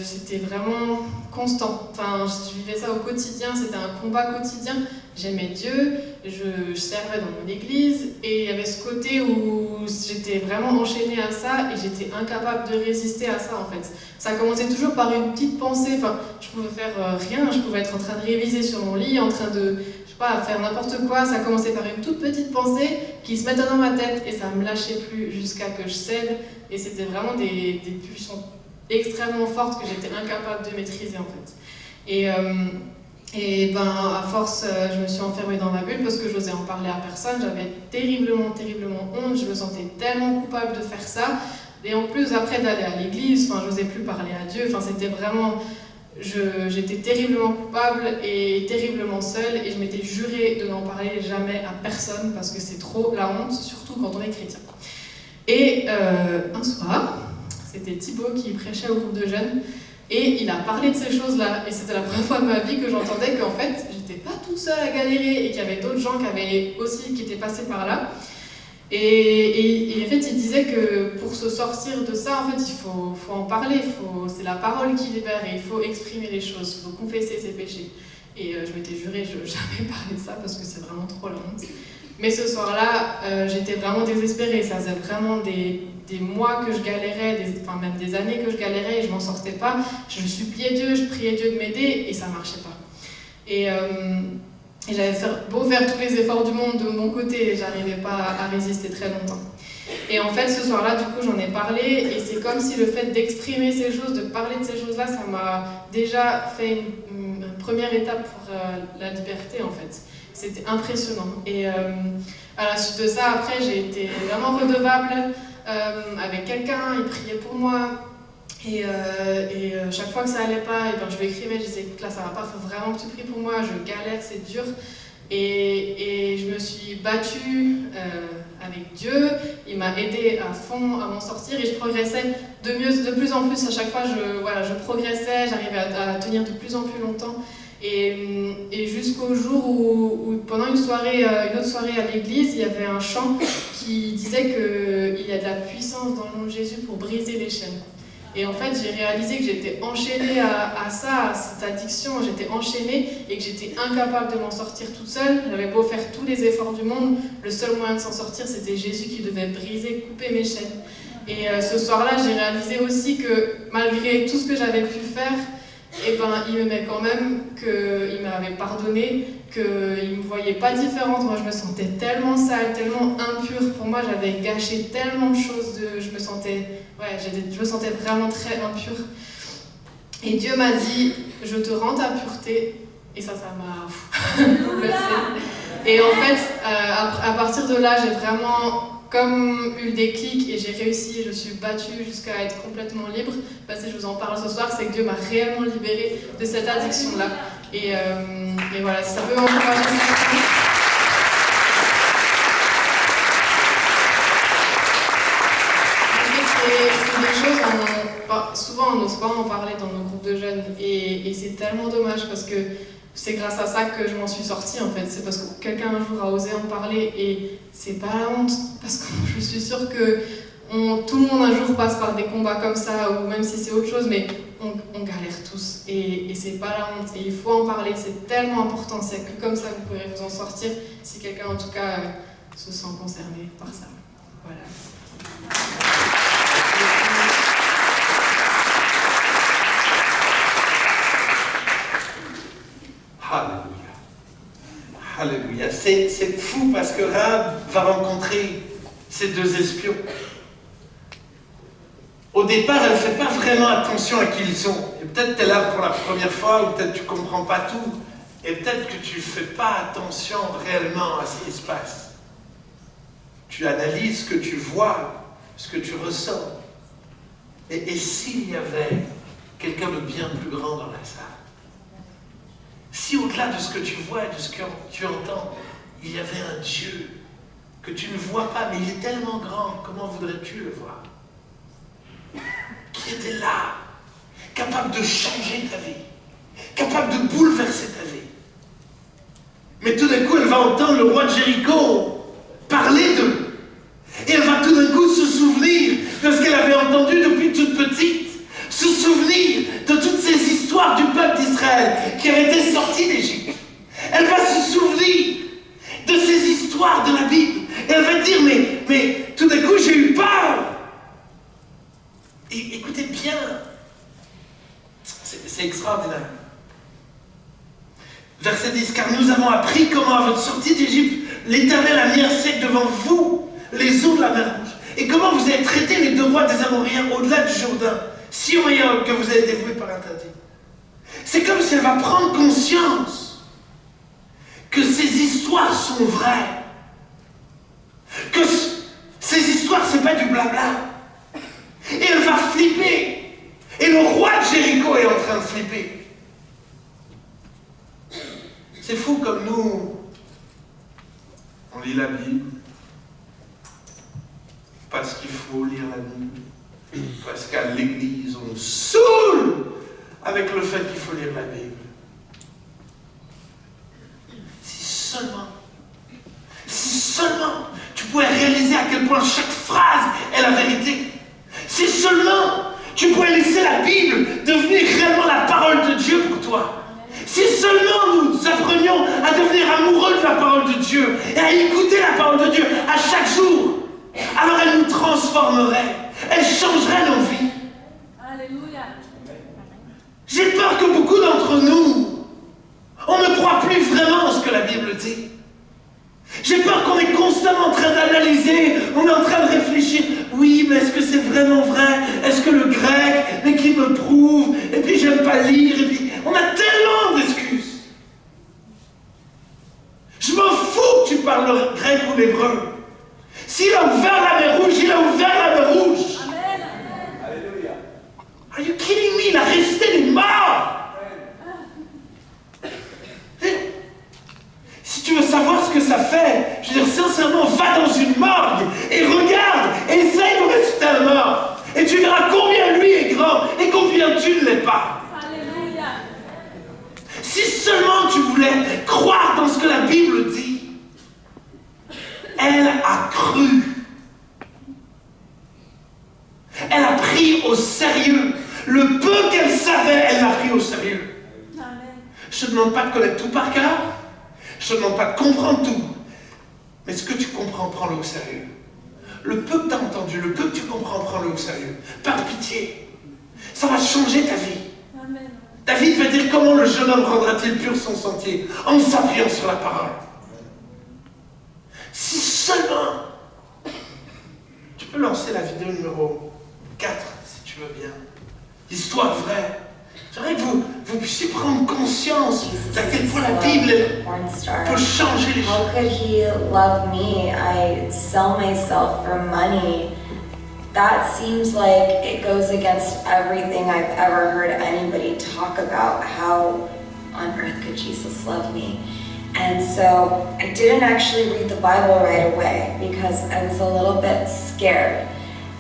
D: c'était vraiment constant. Enfin, je vivais ça au quotidien, c'était un combat quotidien. J'aimais Dieu, je servais dans mon église, et il y avait ce côté où j'étais vraiment enchaînée à ça, et j'étais incapable de résister à ça, en fait. Ça commençait toujours par une petite pensée, enfin, je pouvais faire rien, je pouvais être en train de réviser sur mon lit, en train de, je sais pas, faire n'importe quoi. Ça commençait par une toute petite pensée qui se mettait dans ma tête, et ça me lâchait plus jusqu'à que je cède, et c'était vraiment des pulsions extrêmement fortes que j'étais incapable de maîtriser, en fait. Et à force, je me suis enfermée dans ma bulle parce que je n'osais en parler à personne. J'avais terriblement honte, je me sentais tellement coupable de faire ça. Et en plus, après d'aller à l'église, je n'osais plus parler à Dieu. C'était vraiment... J'étais terriblement coupable et terriblement seule, et je m'étais juré de n'en parler jamais à personne parce que c'est trop la honte, surtout quand on est chrétien. Et un soir, c'était Thibaut qui prêchait au groupe de jeunes, et il a parlé de ces choses-là, et c'était la première fois de ma vie que j'entendais qu'en fait, j'étais pas toute seule à galérer, et qu'il y avait d'autres gens qui étaient passés par là. Et en fait, il disait que pour se sortir de ça, en fait, il faut en parler, c'est la parole qui libère, et il faut exprimer les choses, il faut confesser ses péchés. Et je m'étais juré, je n'ai jamais parlé de ça, parce que c'est vraiment trop la honte. Mais ce soir-là, j'étais vraiment désespérée, ça faisait vraiment des mois que je galérais, même des années que je galérais et je m'en sortais pas. Je suppliais Dieu, je priais Dieu de m'aider et ça marchait pas. Et j'avais beau faire tous les efforts du monde de mon côté, j'arrivais pas à résister très longtemps. Et en fait, ce soir-là, du coup, j'en ai parlé, et c'est comme si le fait d'exprimer ces choses, de parler de ces choses-là, ça m'a déjà fait une première étape pour la liberté, en fait. C'était impressionnant. Et à la suite de ça, après, j'ai été vraiment redevable avec quelqu'un, il priait pour moi. Et chaque fois que ça allait pas, je lui écrivais, je disais écoute, là ça va pas, faut vraiment que tu pries pour moi, je galère, c'est dur. Et je me suis battue avec Dieu, il m'a aidée à fond à m'en sortir, et je progressais de plus en plus. À chaque fois, je progressais, j'arrivais à tenir de plus en plus longtemps. Et jusqu'au jour où pendant une autre soirée à l'église, il y avait un chant qui disait qu'il y a de la puissance dans le nom de Jésus pour briser les chaînes. Et en fait, j'ai réalisé que j'étais enchaînée à ça, à cette addiction, j'étais enchaînée et que j'étais incapable de m'en sortir toute seule. J'avais beau faire tous les efforts du monde, le seul moyen de s'en sortir, c'était Jésus qui devait briser, couper mes chaînes. Et ce soir-là, j'ai réalisé aussi que malgré tout ce que j'avais pu faire, il m'aimait quand même, qu'il m'avait pardonné, qu'il ne me voyait pas différente. Moi, je me sentais tellement sale, tellement impure. Pour moi, j'avais gâché tellement de choses. Je me sentais vraiment très impure. Et Dieu m'a dit, je te rends ta pureté. Et ça m'a bouleversée. Et en fait, à partir de là, j'ai vraiment comme eu le déclic et j'ai réussi, je suis battue jusqu'à être complètement libre. Si je vous en parle ce soir, c'est que Dieu m'a réellement libérée de cette addiction-là. Et voilà, si ça peut m'encourager. C'est des choses, souvent on n'ose pas en parler dans nos groupes de jeunes, et c'est tellement dommage parce que c'est grâce à ça que je m'en suis sortie en fait. C'est parce que quelqu'un un jour a osé en parler, et c'est pas la honte, parce que je suis sûre que tout le monde un jour passe par des combats comme ça, ou même si c'est autre chose, mais on galère tous, et c'est pas la honte, et il faut en parler, c'est tellement important, c'est que comme ça vous pourrez vous en sortir, si quelqu'un en tout cas se sent concerné par ça. Voilà.
C: Alléluia. Alléluia. C'est fou parce que Rahab va rencontrer ces deux espions. Au départ, elle ne fait pas vraiment attention à qui ils sont. Et peut-être tu es là pour la première fois, ou peut-être tu ne comprends pas tout. Et peut-être que tu ne fais pas attention réellement à ce qui se passe. Tu analyses ce que tu vois, ce que tu ressens. Et s'il y avait quelqu'un de bien plus grand dans la salle? Si au-delà de ce que tu vois et de ce que tu entends, il y avait un Dieu que tu ne vois pas, mais il est tellement grand, comment voudrais-tu le voir? Qui était là, capable de changer ta vie, capable de bouleverser ta vie. Mais tout d'un coup, elle va entendre le roi de Jéricho parler d'eux. Et elle va tout d'un coup se souvenir C'est extraordinaire. Verset 10, car nous avons appris comment à votre sortie d'Égypte, l'Éternel a mis un sec devant vous, les eaux de la mer Rouge, et comment vous avez traité les deux rois des Amoréens au-delà du Jourdain, Sion et Og, que vous avez dévoués par interdit. C'est comme si elle va prendre conscience que ces histoires sont vraies, que ces histoires, c'est pas du blabla. Et elle va flipper. Et le roi de Jéricho est en train de flipper. C'est fou comme nous, on lit la Bible parce qu'il faut lire la Bible, parce qu'à l'église on nous saoule avec le fait qu'il faut lire la Bible. Si seulement tu pouvais réaliser à quel point chaque phrase est la vérité. Si seulement tu pouvais laisser la Bible devenir réellement la parole de Dieu pour toi. Si seulement nous apprenions à devenir amoureux de la parole de Dieu et à écouter la parole de Dieu à chaque jour, alors elle nous transformerait, elle changerait nos vies.
E: Alléluia.
C: J'ai peur que beaucoup d'entre nous, on ne croit plus vraiment en ce que la Bible dit. J'ai peur qu'on est constamment en train d'analyser, on est en train de réfléchir. Oui, mais est-ce que c'est vraiment vrai? Est-ce que le grec, mais qui me prouve? Et puis j'aime pas lire, et puis on a tellement d'excuses. Je m'en fous que tu parles le grec ou l'hébreu. S'il a ouvert la mer Rouge, il a ouvert la mer Rouge.
E: Amen.
A: Alléluia.
C: Are you kidding me? Il a resté des morts. Si tu veux savoir ce que ça fait, je veux dire, sincèrement, va dans une morgue et regarde, et essaye de ressusciter un mort. Et tu verras combien lui est grand et combien tu ne l'es pas.
E: Alléluia.
C: Si seulement tu voulais croire dans ce que la Bible dit, elle a cru. Elle a pris au sérieux. Le peu qu'elle savait, elle l'a pris au sérieux.
E: Amen.
C: Je ne te demande pas de connaître tout par cœur. Je ne te demande pas de comprendre tout. Mais ce que tu comprends, prends-le au sérieux. Le peu que tu as entendu, le peu que tu comprends, prends-le au sérieux. Par pitié. Ça va changer ta vie.
E: Amen.
C: David va dire comment le jeune homme rendra-t-il pur son sentier en s'appuyant sur la parole. Si seulement tu peux lancer la vidéo numéro 4, si tu veux bien. Histoire vraie. J'aimerais que vous puissiez prendre conscience d'à quel point la Bible peut changer les
F: How
C: choses.
F: could he love me? I sell myself for money. That seems like it goes against everything I've ever heard anybody talk about. How on earth could Jesus love me? And so I didn't actually read the Bible right away because I was a little bit scared.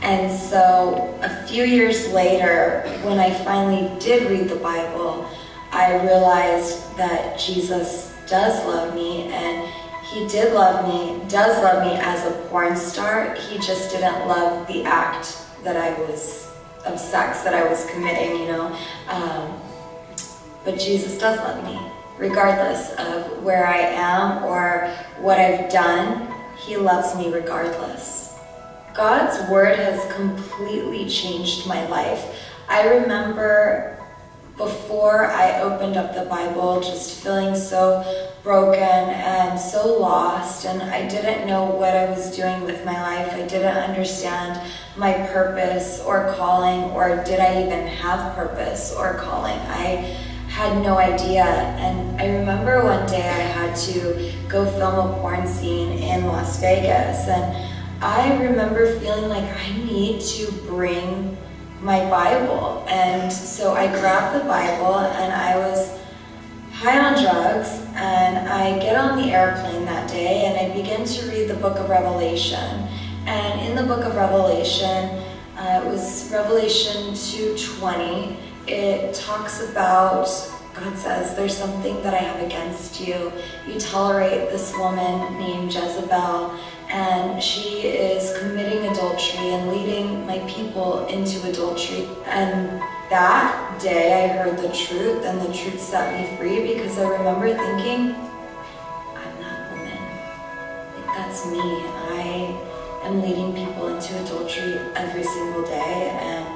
F: And so a few years later, when I finally did read the Bible, I realized that Jesus does love me, and he did love me, does love me as a porn star. He just didn't love the act that I was, of sex that I was committing, you know. But Jesus does love me, regardless of where I am or what I've done. He loves me regardless. God's word has completely changed my life. I remember before I opened up the Bible just feeling so broken and so lost, and I didn't know what I was doing with my life. I didn't understand my purpose or calling, or did I even have purpose or calling. I had no idea. And I remember one day I had to go film a porn scene in Las Vegas, and I remember feeling like I need to bring my Bible. And so I grabbed the Bible, and I was high on drugs, and I get on the airplane that day and I begin to read the book of Revelation. And in the book of Revelation, it was Revelation 2:20. It talks about, God says, there's something that I have against you. You tolerate this woman named Jezebel, and she is committing adultery and leading my people into adultery. And that day I heard the truth, and the truth set me free, because I remember thinking, I'm that woman. Like, that's me. I am leading people into adultery every single day, and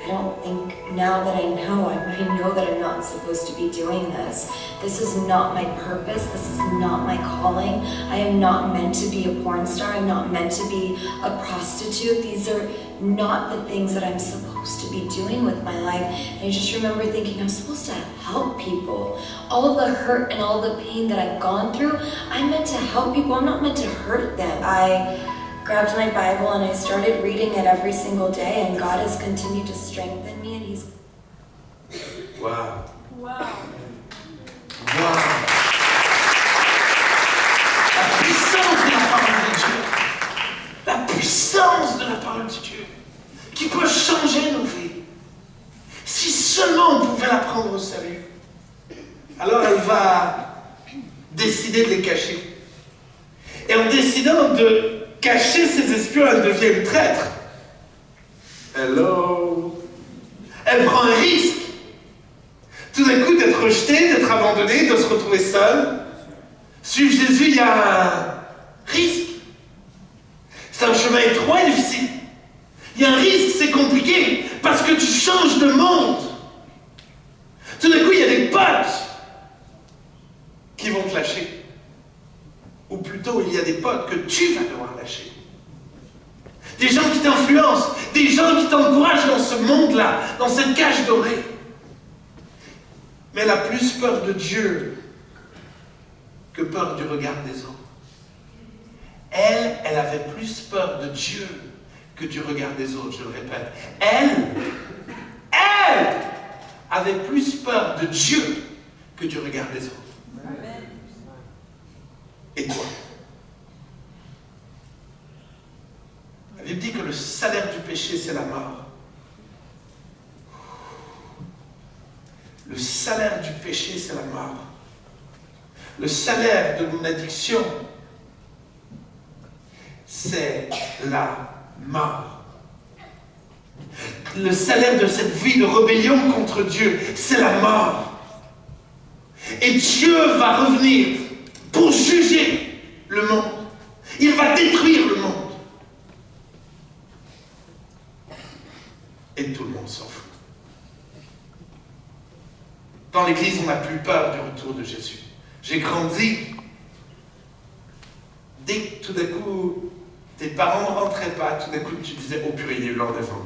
F: I don't think now that I know that I'm not supposed to be doing this. This is not my purpose. This is not my calling. I am not meant to be a porn star. I'm not meant to be a prostitute. These are not the things that I'm supposed to be doing with my life. And I just remember thinking, I'm supposed to help people. All of the hurt and all the pain that I've gone through, I'm meant to help people. I'm not meant to hurt them. I grabbed my Bible and I started reading it every single day, and God has continued to strengthen me, and He's...
C: Wow.
E: Wow.
C: Wow. La puissance de la parole de Dieu. La puissance de la parole de Dieu qui peut changer nos vies. Si seulement on pouvait la prendre au sérieux. Alors elle va décider de les cacher. Et en décidant de cacher ses espions, elle devient une traître. Hello. Elle prend un risque. Tout d'un coup, d'être rejetée, d'être abandonnée, de se retrouver seule. Suivre Jésus, il y a un risque. C'est un chemin étroit et difficile. Il y a un risque, c'est compliqué, parce que tu changes de monde. Tout d'un coup, il y a des potes qui vont te lâcher. Ou plutôt, il y a des potes que tu vas devoir lâcher. Des gens qui t'influencent, des gens qui t'encouragent dans ce monde-là, dans cette cage dorée. Mais elle a plus peur de Dieu que peur du regard des autres. Elle avait plus peur de Dieu que du regard des autres, je le répète. Elle avait plus peur de Dieu que du regard des autres.
E: Amen.
C: Et toi? La Bible dit que le salaire du péché, c'est la mort. Le salaire du péché, c'est la mort. Le salaire de mon addiction, c'est la mort. Le salaire de cette vie de rébellion contre Dieu, c'est la mort. Et Dieu va revenir pour juger le monde. Il va détruire le monde. Et tout le monde s'en fout. Dans l'église, on n'a plus peur du retour de Jésus. J'ai grandi. Dès que tout d'un coup, tes parents ne rentraient pas, tout d'un coup, tu disais, oh purée, il est l'heure d'avant.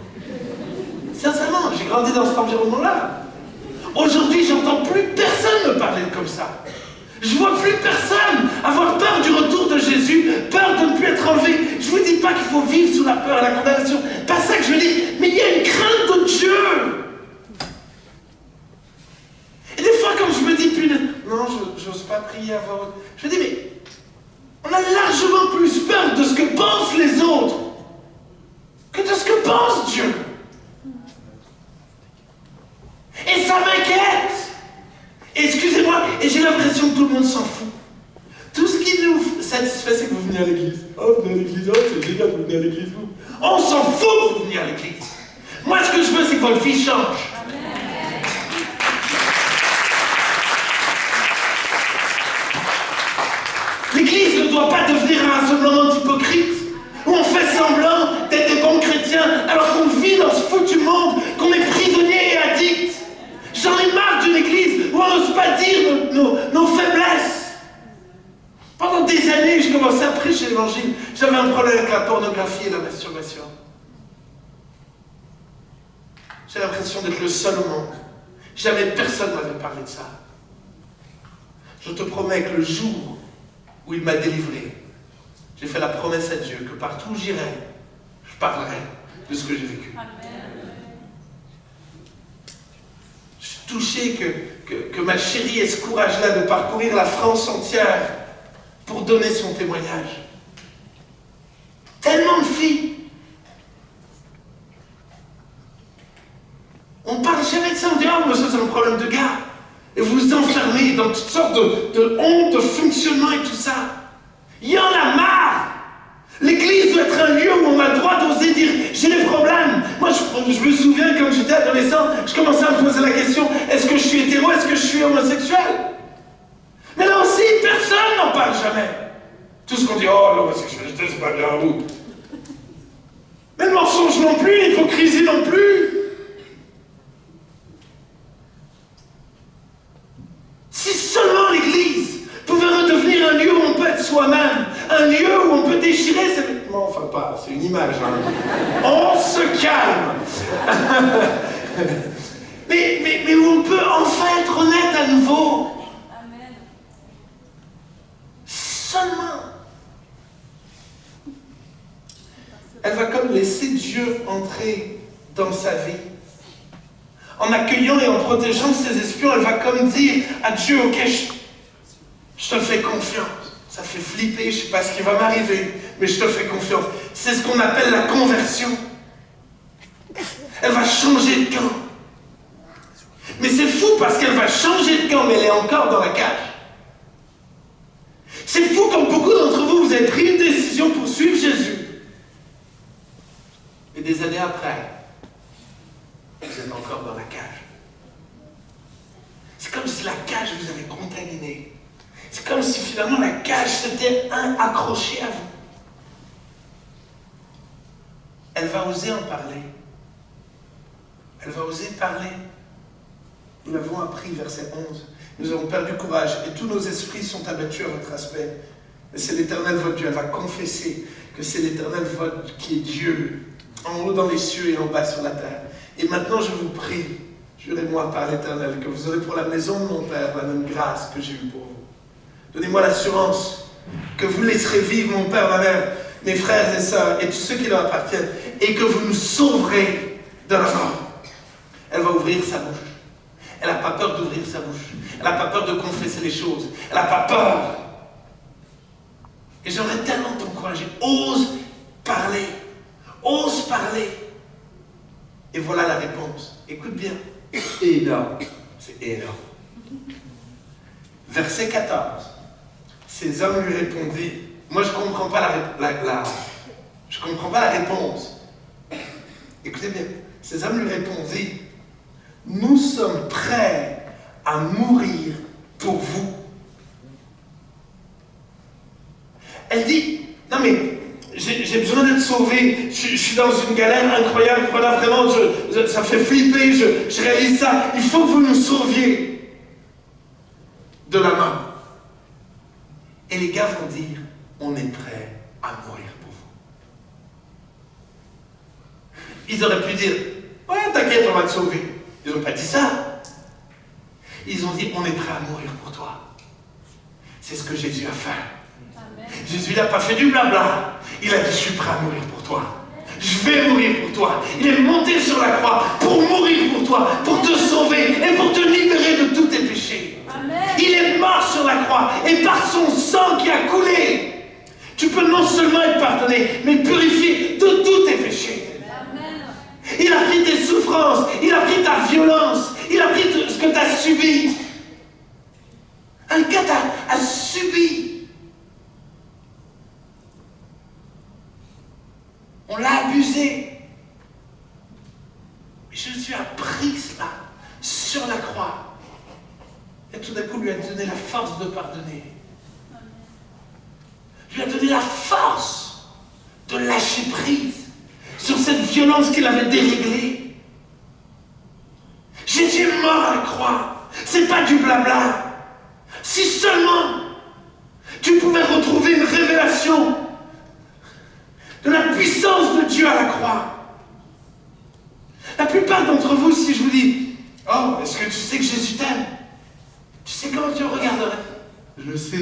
C: Sincèrement, j'ai grandi dans cet environnement-là. Aujourd'hui, j'entends plus personne me parler comme ça. Je vois plus personne avoir peur du retour de Jésus, peur de ne plus être enlevé. Je vous dis pas qu'il faut vivre sous la peur et la condamnation. Pas ça que je veux dire, mais il y a une crainte de Dieu. Et des fois, comme je me dis, plus non, j'ose pas prier à voix haute. Je me dis, mais on a largement plus peur de ce que pensent les autres que de ce que pense Dieu. Et ça m'inquiète. Excusez-moi, et j'ai l'impression que tout le monde s'en fout. Tout ce qui nous satisfait, c'est que vous venez à l'église. Oh, vous venez à l'église, oh, c'est génial, vous venez à l'église, vous. On s'en fout que vous venez à l'église. Moi, ce que je veux, c'est que votre vie change. L'église ne doit pas devenir un rassemblement d'hypocrites, où on fait semblant d'être des bons chrétiens, alors qu'on vit dans ce foutu monde, qu'on est prisonnier et addict. J'en ai marre d'une église où on n'ose pas dire nos faiblesses. Pendant des années, je commençais à prêcher l'évangile. J'avais un problème avec la pornographie et la masturbation. J'ai l'impression d'être le seul au monde. Jamais personne ne m'avait parlé de ça. Je te promets que le jour où il m'a délivré, j'ai fait la promesse à Dieu que partout où j'irai, je parlerai de ce que j'ai vécu. Je suis touché que ma chérie ait ce courage-là de parcourir la France entière pour donner son témoignage. Tellement de filles. On parle jamais de ça, on dit « Ah, mais ça c'est un problème de gars ». Et vous vous enfermez dans toutes sortes de honte, de fonctionnement et tout ça. Il y en a marre. L'église doit être un lieu où on a le droit d'oser dire « J'ai des problèmes ». Moi, je me souviens, quand j'étais adolescent, je commençais à me poser la question « Est-ce que je suis hétéro? Est-ce que je suis homosexuel ?» Mais là aussi, personne n'en parle jamais. Tout ce qu'on dit « Oh, l'homosexualité, c'est pas bien, vous. » Mais le mensonge non plus, l'hypocrisie non plus. être soi-même. Un lieu où on peut déchirer ses vêtements. Enfin pas, c'est une image. Hein. On se calme. mais où on peut enfin être honnête à nouveau.
E: Amen.
C: Seulement. Elle va comme laisser Dieu entrer dans sa vie. En accueillant et en protégeant ses espions, elle va comme dire à Dieu, ok, je te fais confiance. Ça fait flipper, je ne sais pas ce qui va m'arriver, mais je te fais confiance. C'est ce qu'on appelle la conversion. Elle va changer de camp. Mais c'est fou parce qu'elle va changer de camp, mais elle est encore dans la cage. C'est fou comme beaucoup d'entre vous, vous avez pris une décision pour suivre Jésus. Et des années après, vous êtes encore dans la cage. C'est comme si la cage vous avait contaminé. C'est comme si finalement la cage s'était accrochée à vous. Elle va oser en parler. Elle va oser parler. Nous l'avons appris, verset 11. Nous avons perdu courage et tous nos esprits sont abattus à votre aspect. Mais c'est l'Éternel votre Dieu. Elle va confesser que c'est l'Éternel votre qui est Dieu, en haut dans les cieux et en bas sur la terre. Et maintenant je vous prie, jurez-moi par l'Éternel, que vous aurez pour la maison de mon Père la même grâce que j'ai eue pour vous. Donnez-moi l'assurance que vous laisserez vivre mon Père, ma mère, mes frères et sœurs et tous ceux qui leur appartiennent, et que vous nous sauverez de la mort. Elle va ouvrir sa bouche. Elle n'a pas peur d'ouvrir sa bouche. Elle n'a pas peur de confesser les choses. Elle n'a pas peur. Et j'aimerais tellement t'encourager. Ose parler. Ose parler. Et voilà la réponse. Écoute bien. Énorme. C'est énorme. Verset 14. Ces hommes lui répondirent. Moi, je ne comprends pas je comprends pas la réponse. Écoutez bien. Ces hommes lui répondirent. Nous sommes prêts à mourir pour vous. Elle dit, non mais, j'ai besoin d'être sauvé, je suis dans une galère incroyable, voilà vraiment, ça fait flipper, je réalise ça, il faut que vous nous sauviez de la mort. Et les gars vont dire, on est prêts à mourir pour vous. Ils auraient pu dire, ouais t'inquiète, on va te sauver. Ils n'ont pas dit ça. Ils ont dit, on est prêt à mourir pour toi. C'est ce que Jésus a fait.
E: Amen.
C: Jésus n'a pas fait du blabla. Il a dit, je suis prêt à mourir pour toi. Je vais mourir pour toi. Il est monté sur la croix pour mourir pour toi, pour te sauver et pour te libérer de tous tes péchés.
E: Amen.
C: Il est mort sur la croix et par son sang qui a coulé, tu peux non seulement être pardonné, mais purifié de tous tes péchés. Il a pris tes souffrances, il a pris ta violence, il a pris tout ce que tu as subi. Un gars a subi. On l'a abusé. Mais Jésus a pris cela sur la croix. Et tout d'un coup, lui a donné la force de pardonner. Lui a donné la force de lâcher prise sur cette violence qu'il avait déréglée. Jésus est mort à la croix. C'est pas du blabla. Si seulement tu pouvais retrouver une révélation de la puissance de Dieu à la croix. La plupart d'entre vous, si je vous dis, oh, est-ce que tu sais que Jésus t'aime? Tu sais comment tu regarderais? Je le sais.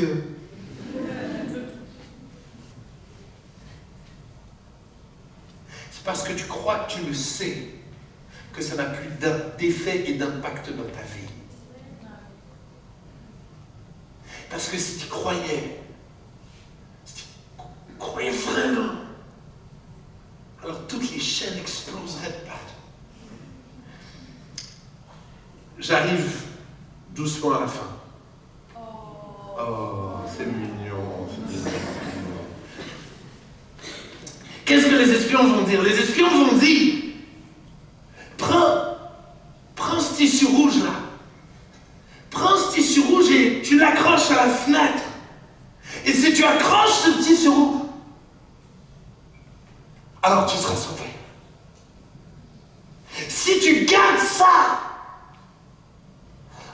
C: Parce que tu crois que tu le sais, que ça n'a plus d'effet et d'impact dans ta vie. Parce que si tu croyais, vraiment, alors toutes les chaînes exploseraient de partout. J'arrive doucement à la fin. Oh, c'est mignon, c'est mignon. Qu'est-ce que les espions vont dire? Les espions vont dire, prends ce tissu rouge là, prends ce tissu rouge et tu l'accroches à la fenêtre. Et si tu accroches ce tissu rouge, alors tu seras sauvé. Si tu gardes ça,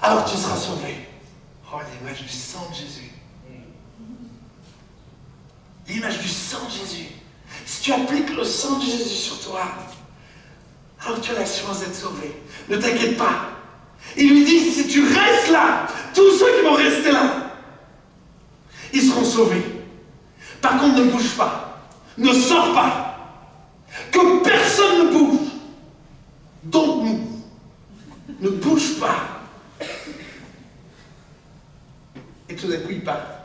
C: alors tu seras sauvé. Oh, l'image du sang de Jésus. l'image du sang de Jésus. Si tu appliques le sang de Jésus sur toi, alors tu as l'assurance d'être sauvé. Ne t'inquiète pas. Il lui dit, si tu restes là, tous ceux qui vont rester là, ils seront sauvés. Par contre, ne bouge pas. Ne sors pas. Que personne ne bouge. Donc nous, ne bouge pas. Et tout d'un coup, ils partent.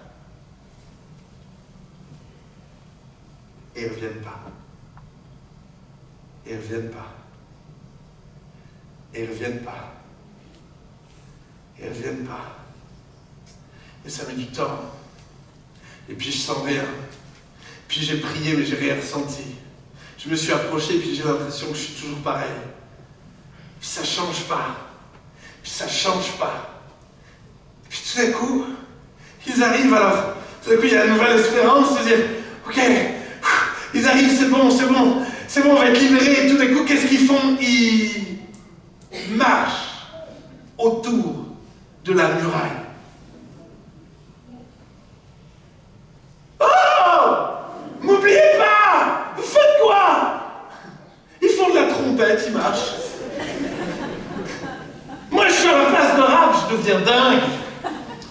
C: Et ils ne reviennent pas. Et ils ne reviennent pas. Et ils ne reviennent pas. Et ils ne reviennent pas. Et ça met du temps. Et puis je sens rien. Puis j'ai prié, mais j'ai rien ressenti. Je me suis approché, puis j'ai l'impression que je suis toujours pareil. Puis ça change pas. Puis ça change pas. Puis tout d'un coup, ils arrivent alors. Tout d'un coup, il y a une nouvelle espérance de dire, ok, ils arrivent, c'est bon, on va être libérés. Et tout d'un coup, qu'est-ce qu'ils font? Ils marchent autour de la muraille. Oh! M'oubliez pas! Vous faites quoi? Ils font de la trompette, ils marchent. Moi, je suis à la place de rap, je deviens dingue.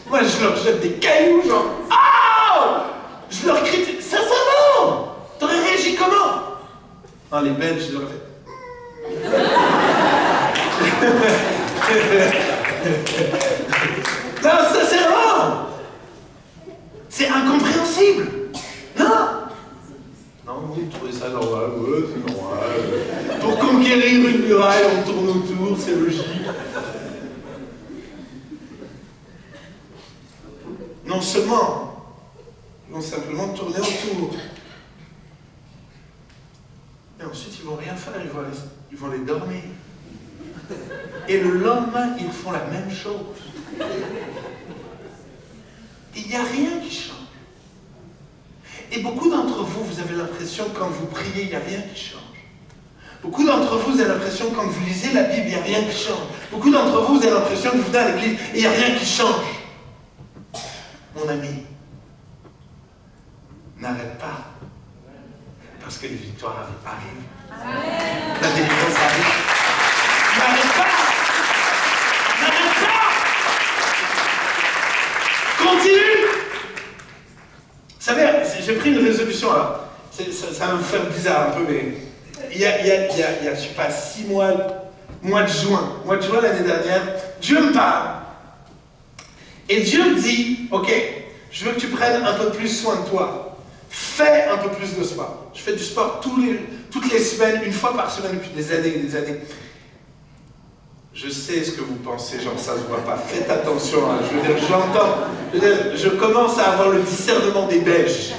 C: Moi, je leur jette des cailloux, genre, oh! Je leur crie, sincèrement, t'aurais réagi comment? Ah, les Belges, je leur ai fait. Non, sincèrement, c'est incompréhensible. Non, vous trouvez ça normal, ouais, c'est normal. Pour conquérir une muraille, on tourne autour, c'est logique. Non seulement, ils vont simplement tourner autour. Et ensuite, ils vont rien faire, ils vont les dormir. Et le lendemain, ils font la même chose. Il n'y a rien qui change. Et beaucoup d'entre vous, vous avez l'impression que quand vous priez, il n'y a rien qui change. Beaucoup d'entre vous, vous avez l'impression que quand vous lisez la Bible, il n'y a rien qui change. Beaucoup d'entre vous, vous avez l'impression que vous venez à l'église et il n'y a rien qui change. Mon ami, n'arrête pas. Parce que les victoires arrivent. La délivrance arrive. N'arrête pas. N'arrête pas. Continue. Vous savez, j'ai pris une résolution, alors, ça va me faire bizarre un peu, mais il y a je sais pas, 6 mois, mois de juin l'année dernière, Dieu me parle. Et Dieu me dit, ok, je veux que tu prennes un peu plus soin de toi. Fais un peu plus de sport. Je fais du sport toutes les semaines, une fois par semaine depuis des années et des années. Je sais ce que vous pensez, genre ça se voit pas. Faites attention, hein. Je veux dire, j'entends. Je commence à avoir le discernement des Belges.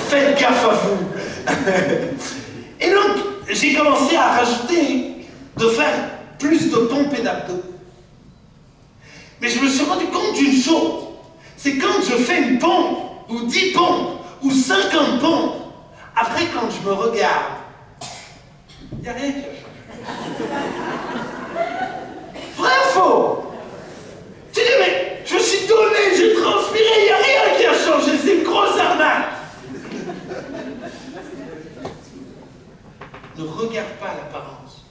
C: Faites gaffe à vous. Et donc, j'ai commencé à rajouter, de faire plus de pompes et d'abdos. Mais je me suis rendu compte d'une chose. C'est quand je fais une pompe, ou 10 pompes, ou 50 pompes, après quand je me regarde, il n'y a rien qui a changé. Vrai ou faux? Tu dis, mais je me suis donné, j'ai transpiré, il n'y a rien qui a changé, c'est une grosse arnaque. Ne regarde pas l'apparence,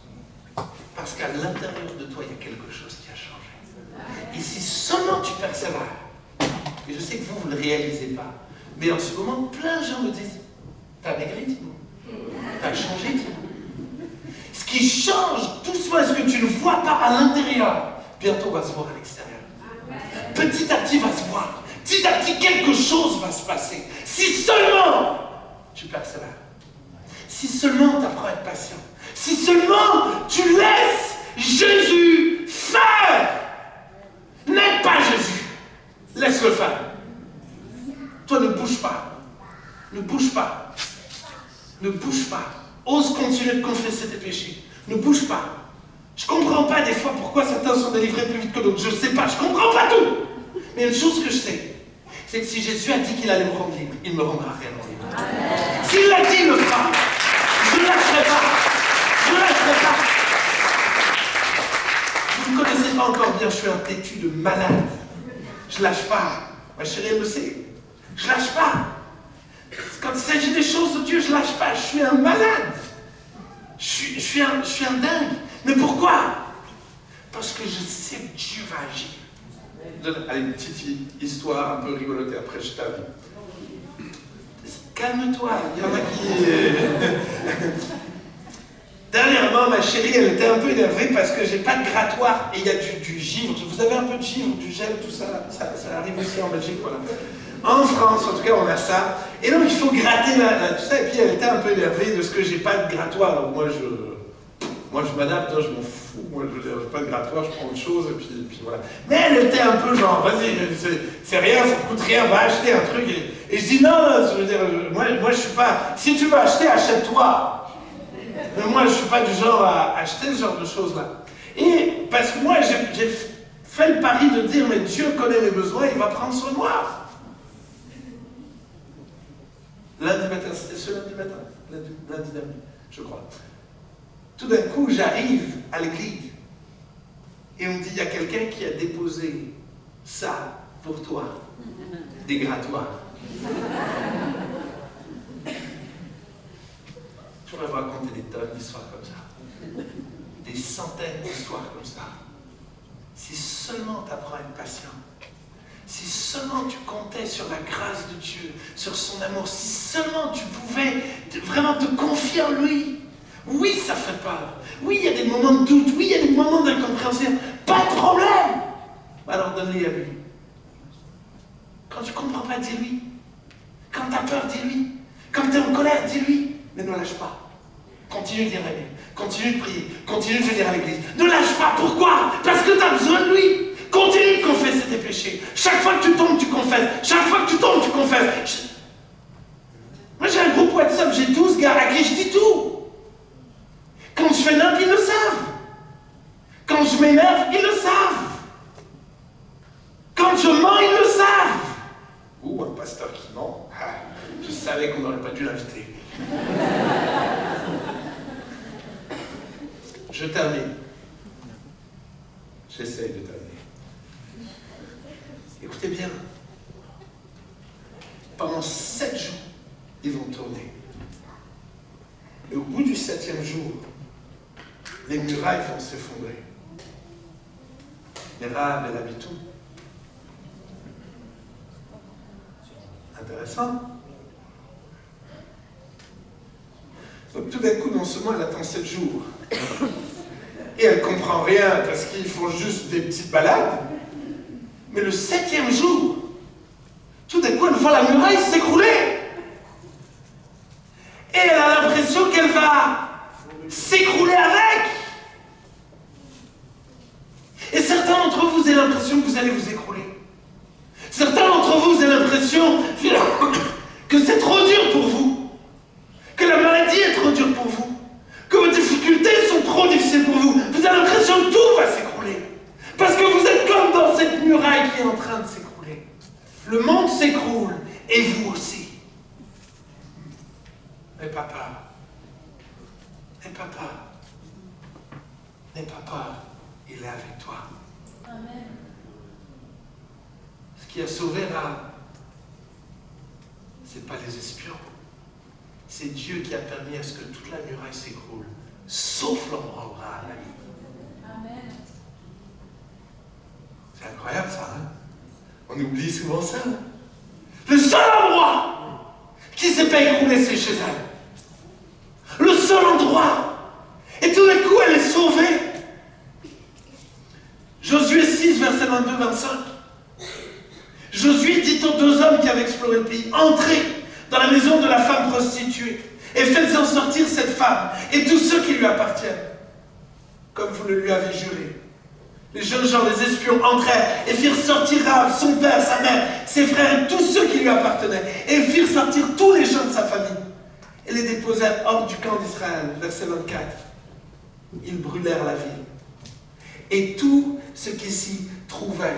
C: parce qu'à l'intérieur de toi, il y a quelque chose qui a changé. Et si seulement tu persévères, et je sais que vous ne le réalisez pas, mais en ce moment, plein de gens me disent, t'as maigri, Timo? T'as changé, Timo? Ce qui change doucement, est-ce que tu ne vois pas à l'intérieur, bientôt va se voir à l'extérieur. Petit à petit va se voir. Petit à petit, quelque chose va se passer. Si seulement tu persévères. Si seulement tu apprends à être patient. Si seulement tu laisses Jésus faire. N'aide pas Jésus. Laisse-le faire. Toi, ne bouge pas. Ne bouge pas. Ne bouge pas. Ose continuer de confesser tes péchés. Ne bouge pas. Je ne comprends pas des fois pourquoi certains sont délivrés plus vite que d'autres. Je ne sais pas. Je ne comprends pas tout. Mais une chose que je sais, c'est que si Jésus a dit qu'il allait me rendre libre, il me rendra réellement libre. S'il l'a dit, il le fera. Je ne lâcherai pas. Je ne lâcherai pas. Vous ne me connaissez pas encore bien, je suis un têtu de malade. Je ne lâche pas. Ma chérie, elle le sait. Je ne lâche pas. Quand il s'agit des choses de Dieu, je ne lâche pas. Je suis un malade. Je suis un dingue. Mais pourquoi? Parce que je sais que Dieu va agir. Allez, une petite histoire un peu rigolote et après je t'avoue. Calme-toi, il y en a qui... Dernièrement, ma chérie, elle était un peu énervée parce que j'ai pas de grattoir et il y a du givre. Vous avez un peu de givre, du gel, tout ça, ça arrive aussi en Belgique, voilà. En France, en tout cas, on a ça. Et donc, il faut gratter tout ça. Et puis, elle était un peu énervée de ce que j'ai pas de grattoir. Donc, moi, je m'adapte, je m'en fous. Moi, je veux dire, j'ai pas de grattoir, je prends autre chose et puis voilà. Mais elle était un peu genre, vas-y, c'est rien, ça te coûte rien, va acheter un truc. Et je dis, non, je veux dire, moi, je suis pas... Si tu veux acheter, achète-toi. Mais moi, je ne suis pas du genre à acheter ce genre de choses-là. Et parce que moi, j'ai fait le pari de dire, mais Dieu connaît mes besoins, il va prendre soin de moi. Lundi matin, c'était ce lundi matin, lundi dernier, je crois. Tout d'un coup, j'arrive à l'église et on me dit, il y a quelqu'un qui a déposé ça pour toi, des grattoirs. Je pourrais vous raconter des tonnes d'histoires comme ça. Des centaines d'histoires comme ça. Si seulement tu apprends à être patient. Si seulement tu comptais sur la grâce de Dieu, sur son amour. Si seulement tu pouvais vraiment te confier en lui. Oui, ça fait peur. Oui, il y a des moments de doute. Oui, il y a des moments d'incompréhension. Pas de problème. Alors donne-les à lui. Quand tu ne comprends pas, dis-lui. Quand tu as peur, dis-lui. Quand tu es en colère, dis-lui. Mais ne lâche pas. Continue de lire la Bible, continue de prier, continue de venir à l'église. Ne lâche pas, pourquoi? Parce que tu as besoin de lui. Continue de confesser tes péchés. Chaque fois que tu tombes, tu confesses. Chaque fois que tu tombes, tu confesses. Moi j'ai un groupe WhatsApp, j'ai 12 gars à qui je dis tout. Quand je fais n'importe, ils le savent. Quand je m'énerve, ils le savent. Quand je mens, ils le savent. Ouh, un pasteur qui ment. Je savais qu'on n'aurait pas dû l'inviter. Je termine. J'essaye de terminer. Écoutez bien. Pendant 7 jours, ils vont tourner. Et au bout du 7e jour, les murailles vont s'effondrer. Les Rahab et l'Abitou. Intéressant. Donc tout d'un coup, non seulement elle attend 7 jours, et elle ne comprend rien parce qu'ils font juste des petites balades, mais le 7e jour, tout d'un coup, elle voit la muraille s'écrouler. Et elle a l'impression qu'elle va s'écrouler avec. Et certains d'entre vous avez l'impression que vous allez vous écrouler. Certains d'entre vous avez l'impression que c'est trop dur pour vous. Que la maladie est trop dure pour vous. Que vos difficultés sont trop difficiles pour vous. Vous avez l'impression que tout va s'écrouler. Parce que vous êtes comme dans cette muraille qui est en train de s'écrouler. Le monde s'écroule, et vous aussi. Mais papa, n'aie pas peur, il est avec toi.
E: Amen.
C: Ce qui a sauvé Rahab, c'est pas les espions. C'est Dieu qui a permis à ce que toute la muraille s'écroule, sauf l'endroit où Rahab habite.
E: Amen.
C: C'est incroyable ça, hein? On oublie souvent ça. Le seul endroit qui s'est pas écroulé, c'est chez elle. Le seul endroit. Et tout d'un coup, elle est sauvée. Josué 6, verset 22-25. Josué dit aux 2 hommes qui avaient exploré le pays, entrez dans la maison de la femme prostituée et faites-en sortir cette femme et tous ceux qui lui appartiennent, comme vous le lui avez juré. Les jeunes gens, les espions, entrèrent et firent sortir Rahab, son père, sa mère, ses frères et tous ceux qui lui appartenaient, et firent sortir tous les gens de sa famille et les déposèrent hors du camp d'Israël. Verset 24. Ils brûlèrent la ville et tout ce qui s'y trouvait.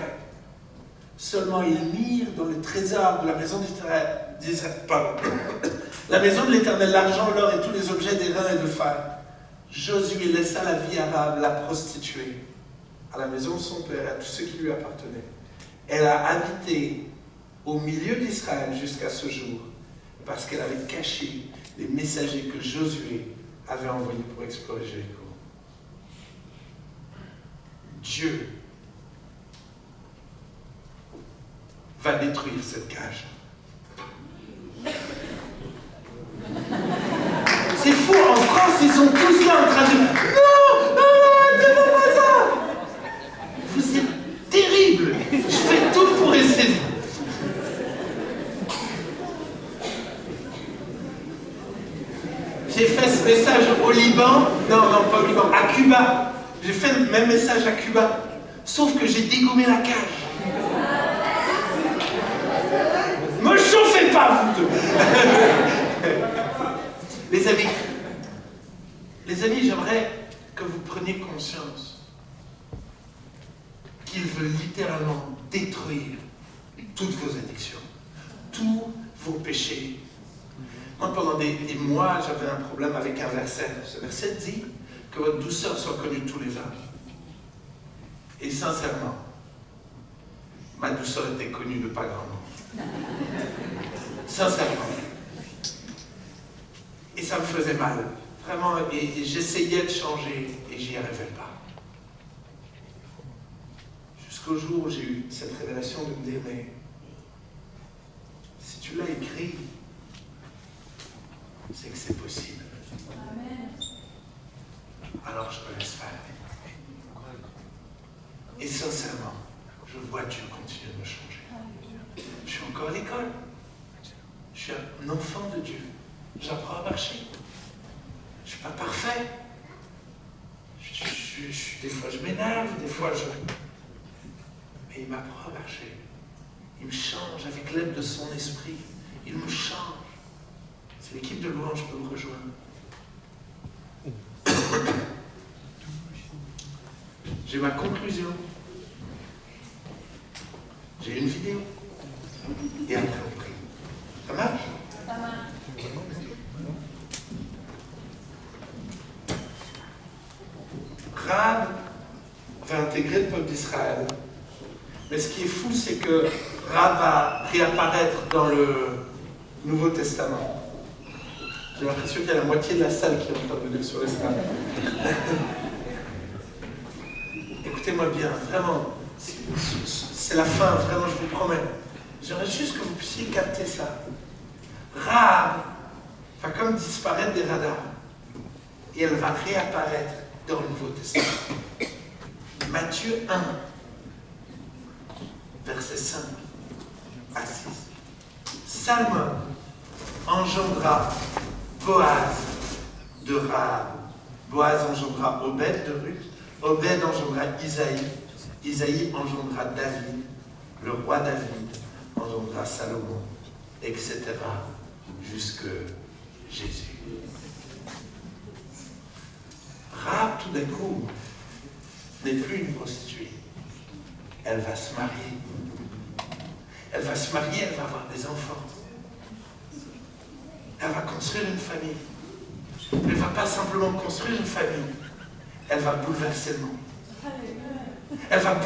C: Seulement ils mirent dans le trésor de la maison d'Israël, la maison de l'Éternel, l'argent, l'or et tous les objets d'airain et de fer. Josué laissa la vie à Rahab, la prostituée, à la maison de son père, à tous ceux qui lui appartenaient. Elle a habité au milieu d'Israël jusqu'à ce jour. parce qu'elle avait caché les messagers que Josué avait envoyés pour explorer Jéricho. Dieu va détruire cette cage. C'est fou, en France, ils sont tous là en train de dire non, ne fais pas ça. Vous êtes terrible. Je fais tout pour essayer. J'ai fait ce message au Liban, non, pas au Liban, à Cuba. J'ai fait le même message à Cuba, sauf que j'ai dégommé la cage. Me chauffez pas, vous deux. Les amis, j'aimerais que vous preniez conscience qu'il veut littéralement détruire toutes vos addictions, tous vos péchés. Moi, pendant des mois, j'avais un problème avec un verset. Ce verset dit que votre douceur soit connue de tous les hommes. Et sincèrement, ma douceur était connue de pas grand monde. Sincèrement. Et ça me faisait mal. Vraiment, et j'essayais de changer et j'y arrivais pas. Jusqu'au jour où j'ai eu cette révélation de me dire, mais si tu l'as écrit, c'est que c'est possible.
E: Amen.
C: Alors je me laisse faire. Et sincèrement, je vois Dieu continuer de me changer. Je suis encore à l'école. Je suis un enfant de Dieu. J'apprends à marcher. Je ne suis pas parfait. Des fois je m'énerve, des fois je... Mais il m'apprend à marcher. Il me change avec l'aide de son esprit. Il me change. C'est l'équipe de louange qui peut me rejoindre. J'ai ma conclusion. J'ai une vidéo. Et après on prie. Ça marche?
E: Ça marche.
C: Rahab va intégrer le peuple d'Israël. Mais ce qui est fou, c'est que Rahab va réapparaître dans le Nouveau Testament. J'ai l'impression qu'il y a la moitié de la salle qui est en train de venir sur les stades. Écoutez-moi bien, vraiment, c'est la fin, vraiment, je vous promets. J'aimerais juste que vous puissiez capter ça. Rahab va comme disparaître des radars. Et elle va réapparaître dans le Nouveau Testament. Matthieu 1, verset 5 à 6. Salmon engendra Boaz de Rahab. Boaz engendra Obed de Ruth. Obed engendra Isaïe. Isaïe engendra David. Le roi David engendra Salomon, etc. jusque Jésus. Rahab, tout d'un coup, n'est plus une prostituée. Elle va se marier. Elle va se marier, elle va avoir des enfants. Elle va construire une famille. Elle ne va pas simplement construire une famille. Elle va bouleverser le monde. Elle va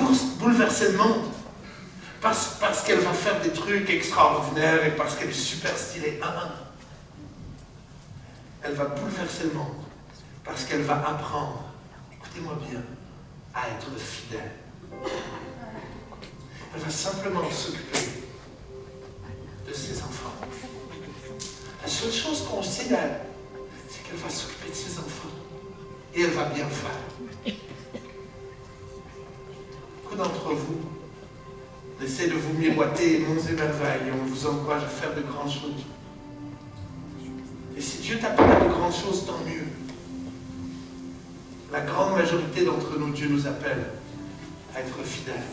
C: bouleverser le monde. Parce qu'elle va faire des trucs extraordinaires et parce qu'elle est super stylée. Elle va bouleverser le monde. Parce qu'elle va apprendre, écoutez-moi bien, à être fidèle. Elle va simplement s'occuper de ses enfants. La seule chose qu'on sait d'elle, c'est qu'elle va s'occuper de ses enfants. Et elle va bien le faire. Beaucoup d'entre vous essaient de vous miroiter monts et merveilles et on vous encourage à faire de grandes choses. Et si Dieu t'appelle à de grandes choses, tant mieux. La grande majorité d'entre nous, Dieu nous appelle à être fidèles.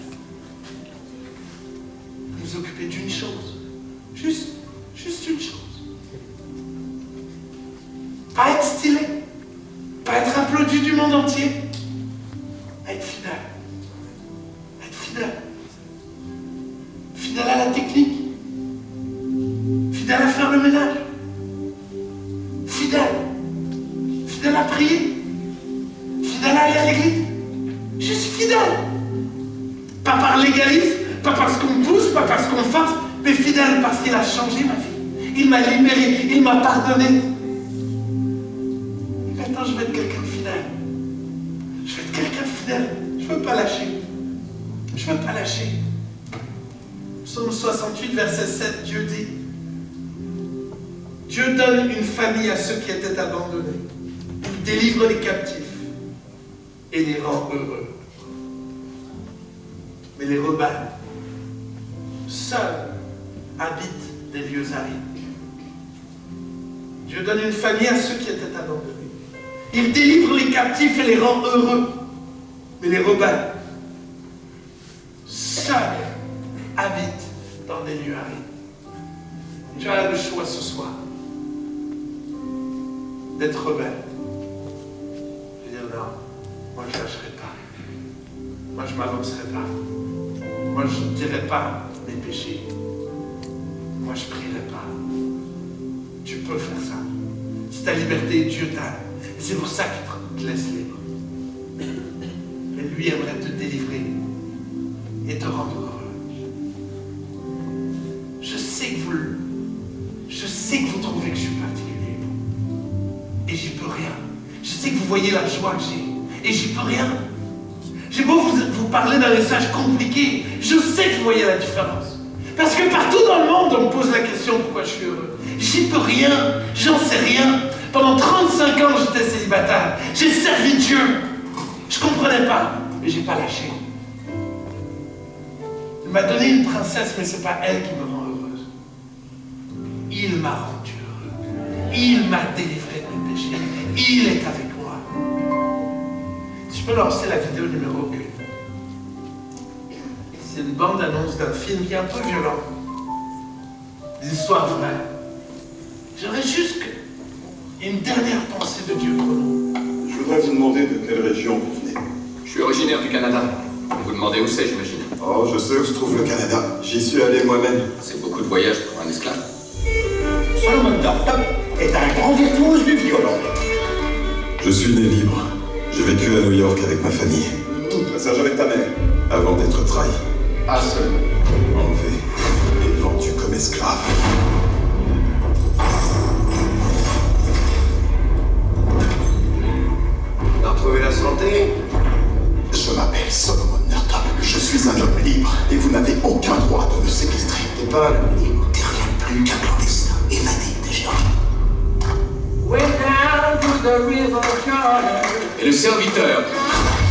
C: À nous occuper d'une chose. Juste une chose. Pas être stylé. Pas être applaudi du monde entier. Être fidèle. Être fidèle. Fidèle à la technique. Fidèle à faire le ménage. Fidèle. Fidèle à prier. Fidèle à aller à l'église. Juste fidèle. Pas par légalisme, pas parce qu'on pousse, pas parce qu'on force, mais fidèle parce qu'il a changé ma vie. il m'a libéré, il m'a pardonné. Maintenant, je vais être quelqu'un de fidèle. Je vais être quelqu'un de fidèle. Je ne veux pas lâcher. Je ne veux pas lâcher. Psaume 68, verset 7, Dieu dit, Dieu donne une famille à ceux qui étaient abandonnés. Il délivre les captifs et les rend heureux. Mais les rebelles, seuls, habitent des lieux arides. Dieu donne une famille à ceux qui étaient abandonnés. Il délivre les captifs et les rend heureux. Mais les rebelles, seuls, habitent dans des lieux arides. Tu as le choix ce soir d'être rebelle. Je veux dire non, moi je ne lâcherai pas. Moi je ne m'avancerai pas. Moi je ne dirai pas mes péchés. Moi je ne prierai pas. Tu peux faire ça. C'est ta liberté, Dieu t'aime. C'est pour ça qu'il te laisse libre. Mais lui aimerait te délivrer et te rendre heureux. Je sais que vous trouvez que je suis particulier. Et j'y peux rien. Je sais que vous voyez la joie que j'ai. Et j'y peux rien. J'ai beau vous parler d'un message compliqué. Je sais que vous voyez la différence. Parce que partout dans le monde, on me pose la question pourquoi je suis heureux. J'y peux rien. J'en sais rien. Pendant 35 ans, j'étais célibataire. J'ai servi Dieu. Je ne comprenais pas. Mais je n'ai pas lâché. Il m'a donné une princesse, mais ce n'est pas elle qui me rend heureuse. Il m'a rendu heureux. Il m'a délivré de mes péchés. Il est avec moi. Si je peux lancer la vidéo numéro 1. C'est une bande-annonce d'un film qui est un peu violent. Des histoires vraies. J'aimerais juste une dernière pensée de Dieu pour nous.
G: Je voudrais vous demander de quelle région vous venez.
H: Je suis originaire du Canada. Vous demandez où c'est, j'imagine.
G: Oh, je sais où se trouve le Canada. J'y suis allé moi-même.
H: C'est beaucoup de voyages pour un esclave.
I: Solomon Northup est un grand virtuose du violon.
G: Je suis né libre. J'ai vécu à New York avec ma famille. Passage avec ta mère. Avant d'être trahi.
H: Ah, seulement.
G: Enlevé et vendu comme esclave.
I: T'as retrouvé la santé?
G: Je m'appelle Solomon Northup. Je suis un homme libre et vous n'avez aucun droit de me séquestrer.
I: T'es pas un homme libre.
G: T'es rien de plus qu'un clandestin évadé des géants.
H: Et le serviteur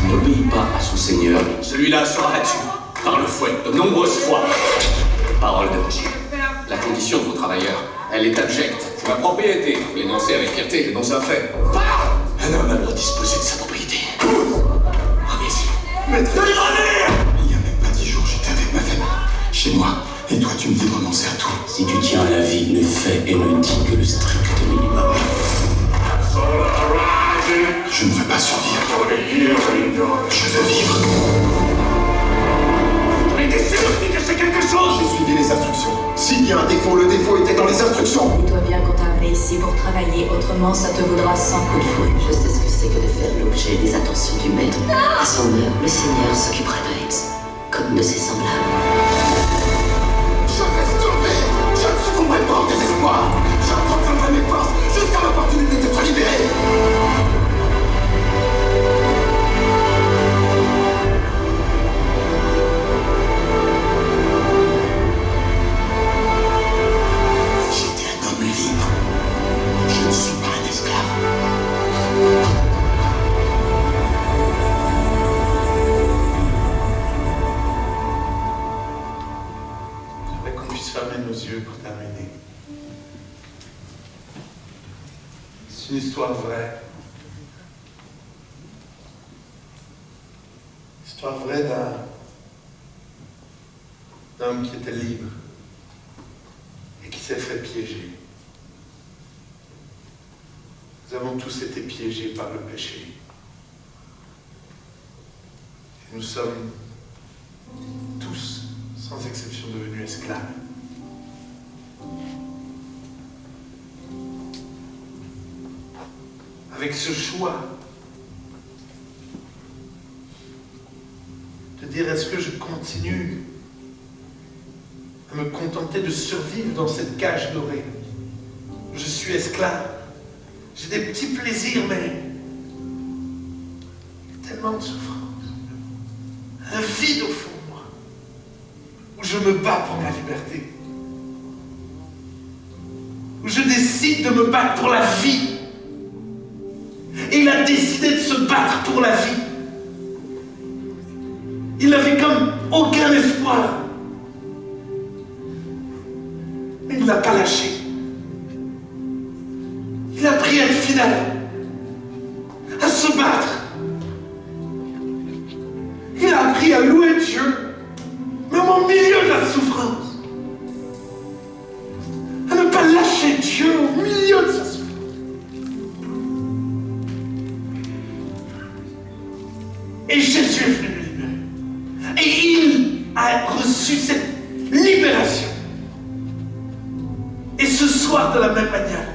H: qui n'obéit pas à son seigneur, celui-là sera battu par le fouet de nombreuses fois. Parole de Roger. La condition de vos travailleurs, elle est abjecte. C'est ma propriété. Vous l'énoncez avec fierté, l'énoncez un fait. Un homme a le droit de disposer de sa propriété. Reviens-y.
G: Maître, il y a même pas 10 jours, j'étais avec ma famille. Chez moi. Et toi, tu me dis de renoncer à tout.
J: Si tu tiens à la vie, ne fais et ne dis que le strict minimum.
G: Je ne veux pas survivre. Je veux vivre.
I: Mais t'es sûr que c'est quelque chose?
G: J'ai suivi les instructions. S'il y a un défaut, le défaut était dans les instructions.
K: Dis-toi bien qu'on t'a amené ici pour travailler, autrement ça te vaudra 100 coups de fouet. Je sais ce que c'est que de faire l'objet des attentions du maître. À son heure, le Seigneur s'occupera de Rex, comme de ses semblables.
G: Je vais sauver. Je ne succomberai pas au désespoir. J'entreprendrai mes forces jusqu'à l'opportunité d'être libéré. J'étais un homme libre. Je ne suis pas un esclave.
C: J'aimerais qu'on puisse fermer nos yeux pour terminer. C'est une histoire vraie. Histoire vraie d'un homme qui était libre et qui s'est fait piéger. Nous avons tous été piégés par le péché. Et nous sommes tous, sans exception, devenus esclaves. Avec ce choix de dire est-ce que je continue à me contenter de survivre dans cette cage dorée suis esclave. J'ai des petits plaisirs, mais tellement de souffrance. Un vide au fond de moi, où je me bats pour ma liberté. Où je décide de me battre pour la vie. Et il a décidé de se battre pour la vie. Il n'avait comme aucun espoir. Mais il ne l'a pas lâché. Il a appris à être fidèle, à se battre. Il a appris à louer Dieu, même au milieu de la souffrance. À ne pas lâcher Dieu au milieu de sa souffrance. Et Jésus est venu le libérer. Et il a reçu cette libération. Et ce soir, de la même manière,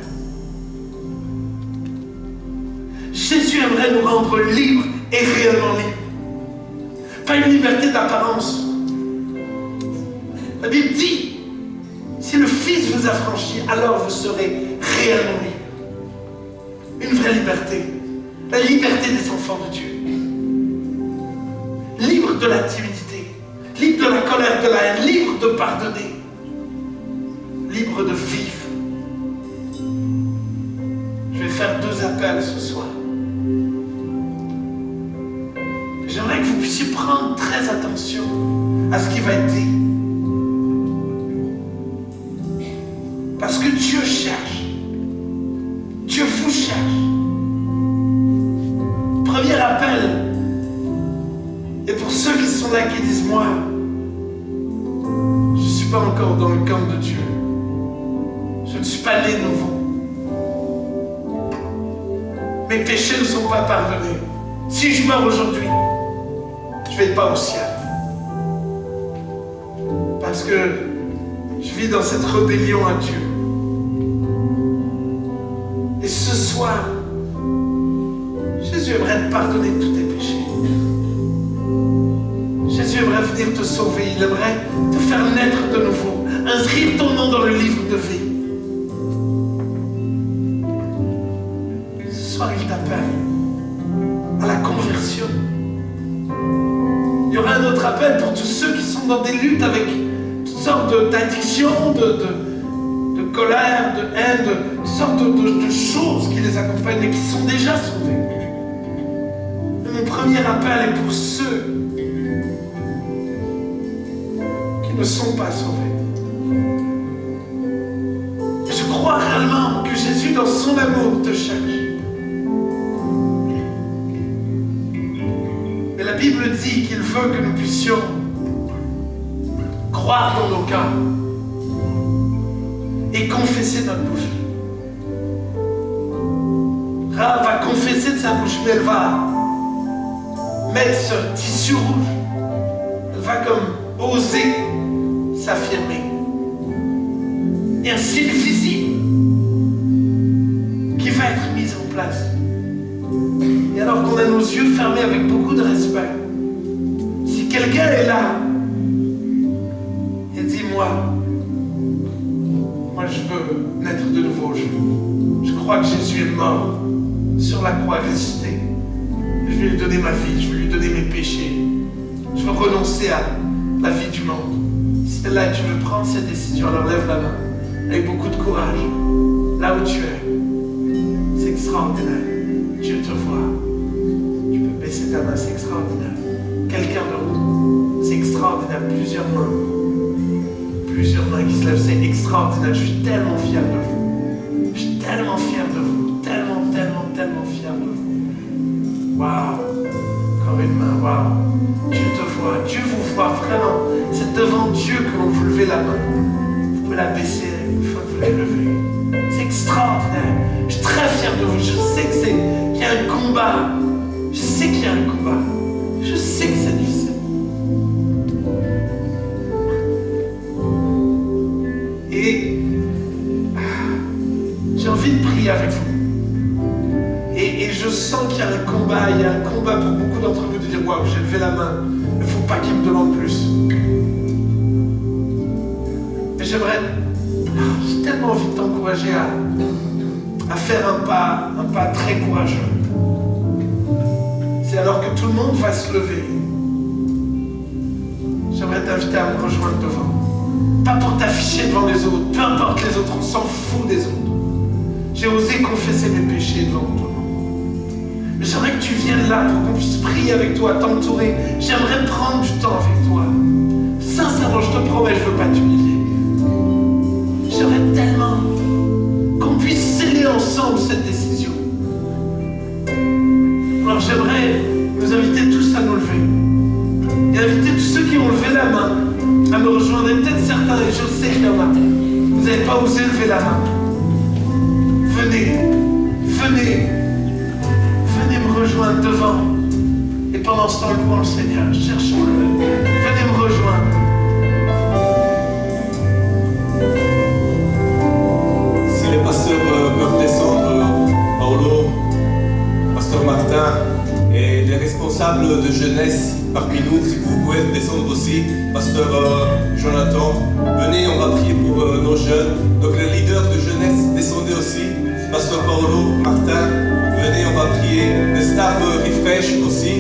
C: Jésus aimerait nous rendre libres et réellement libres. Pas une liberté d'apparence. La Bible dit, si le Fils vous affranchit, alors vous serez réellement libres. Une vraie liberté. La liberté des enfants de Dieu. Libre de la timidité, libre de la colère, de la haine, libre de pardonner, libre de vivre. Je vais faire 2 appels ce soir. J'aimerais que vous puissiez prendre très attention à ce qui va être dit. Parce que Dieu cherche. Dieu vous cherche. Premier appel. Et pour ceux qui sont là, qui disent, moi, je ne suis pas encore dans le camp de Dieu. Je ne suis pas né nouveau. Mes péchés ne sont pas pardonnés. Si je meurs aujourd'hui, je ne vais pas au ciel. Parce que je vis dans cette rébellion à Dieu. Et ce soir, Jésus aimerait te pardonner tous tes péchés. Jésus aimerait venir te sauver, il aimerait te faire naître de nouveau, inscrire ton nom dans le livre de vie. Ce soir, il t'appelle à la conversion. Il y aura un autre appel pour tous ceux qui sont dans des luttes avec toutes sortes d'addictions, de colère, de haine, de toutes sortes de choses qui les accompagnent et qui sont déjà sauvés. Et mon premier appel est pour ceux ne sont pas sauvés. Et je crois réellement que Jésus, dans son amour, te cherche. Mais la Bible dit qu'il veut que nous puissions croire dans nos cœurs et confesser notre bouche. Rahab va confesser de sa bouche, mais elle va mettre ce tissu rouge. Elle va comme oser s'affirmer. Et un signe visible qui va être mis en place. Et alors qu'on a nos yeux fermés avec beaucoup de respect, si quelqu'un est là et dit, moi je veux naître de nouveau, je crois que Jésus est mort sur la croix, ressuscité. Je vais lui donner ma vie, je vais lui donner mes péchés. Je veux renoncer à la vie du monde. Si tu es là et tu veux prendre cette décision, alors lève la main avec beaucoup de courage. Là où tu es, c'est extraordinaire. Dieu te voit. Tu peux baisser ta main, c'est extraordinaire. Quelqu'un d'autre, c'est extraordinaire. Plusieurs mains qui se lèvent, c'est extraordinaire. Je suis tellement fier de vous. Je suis tellement fier de vous. Tellement fier de vous. Waouh. Encore une main, waouh. Dieu te voit, Dieu vous voit vraiment. C'est devant Dieu que vous levez la main. Vous pouvez la baisser une fois que vous l'avez levée. C'est extraordinaire. Je suis très fier de vous. Je sais qu'il y a un combat. Je sais qu'il y a un combat. Je sais que c'est difficile. Et j'ai envie de prier avec vous. Et je sens qu'il y a un combat. Il y a un combat pour beaucoup d'entre vous de dire, waouh, j'ai levé la main. Il ne faut pas qu'il me demande plus. Mais j'ai tellement envie de t'encourager à faire un pas très courageux. C'est alors que tout le monde va se lever. J'aimerais t'inviter à me rejoindre devant. Pas pour t'afficher devant les autres, peu importe les autres, on s'en fout des autres. J'ai osé confesser mes péchés devant toi. Mais j'aimerais que tu viennes là pour qu'on puisse prier avec toi, t'entourer. J'aimerais prendre du temps avec toi. Sincèrement, je te promets, je ne veux pas t'humilier. J'aimerais tellement qu'on puisse sceller ensemble cette décision. Alors j'aimerais nous inviter tous à nous lever. Et inviter tous ceux qui ont levé la main à me rejoindre. Et peut-être certains, et je sais qu'il y en a, vous n'avez pas osé lever la main. Venez, venez, venez me rejoindre devant. Et pendant ce temps, louons le Seigneur, cherchons-le. Venez me rejoindre.
A: Si les pasteurs peuvent descendre, Paolo, pasteur Martin et les responsables de jeunesse parmi nous, si vous pouvez descendre aussi, pasteur Jonathan, venez, on va prier pour nos jeunes. Donc les leaders de jeunesse, descendez aussi. Pasteur Paolo, Martin, venez, on va prier. Le staff Refresh aussi.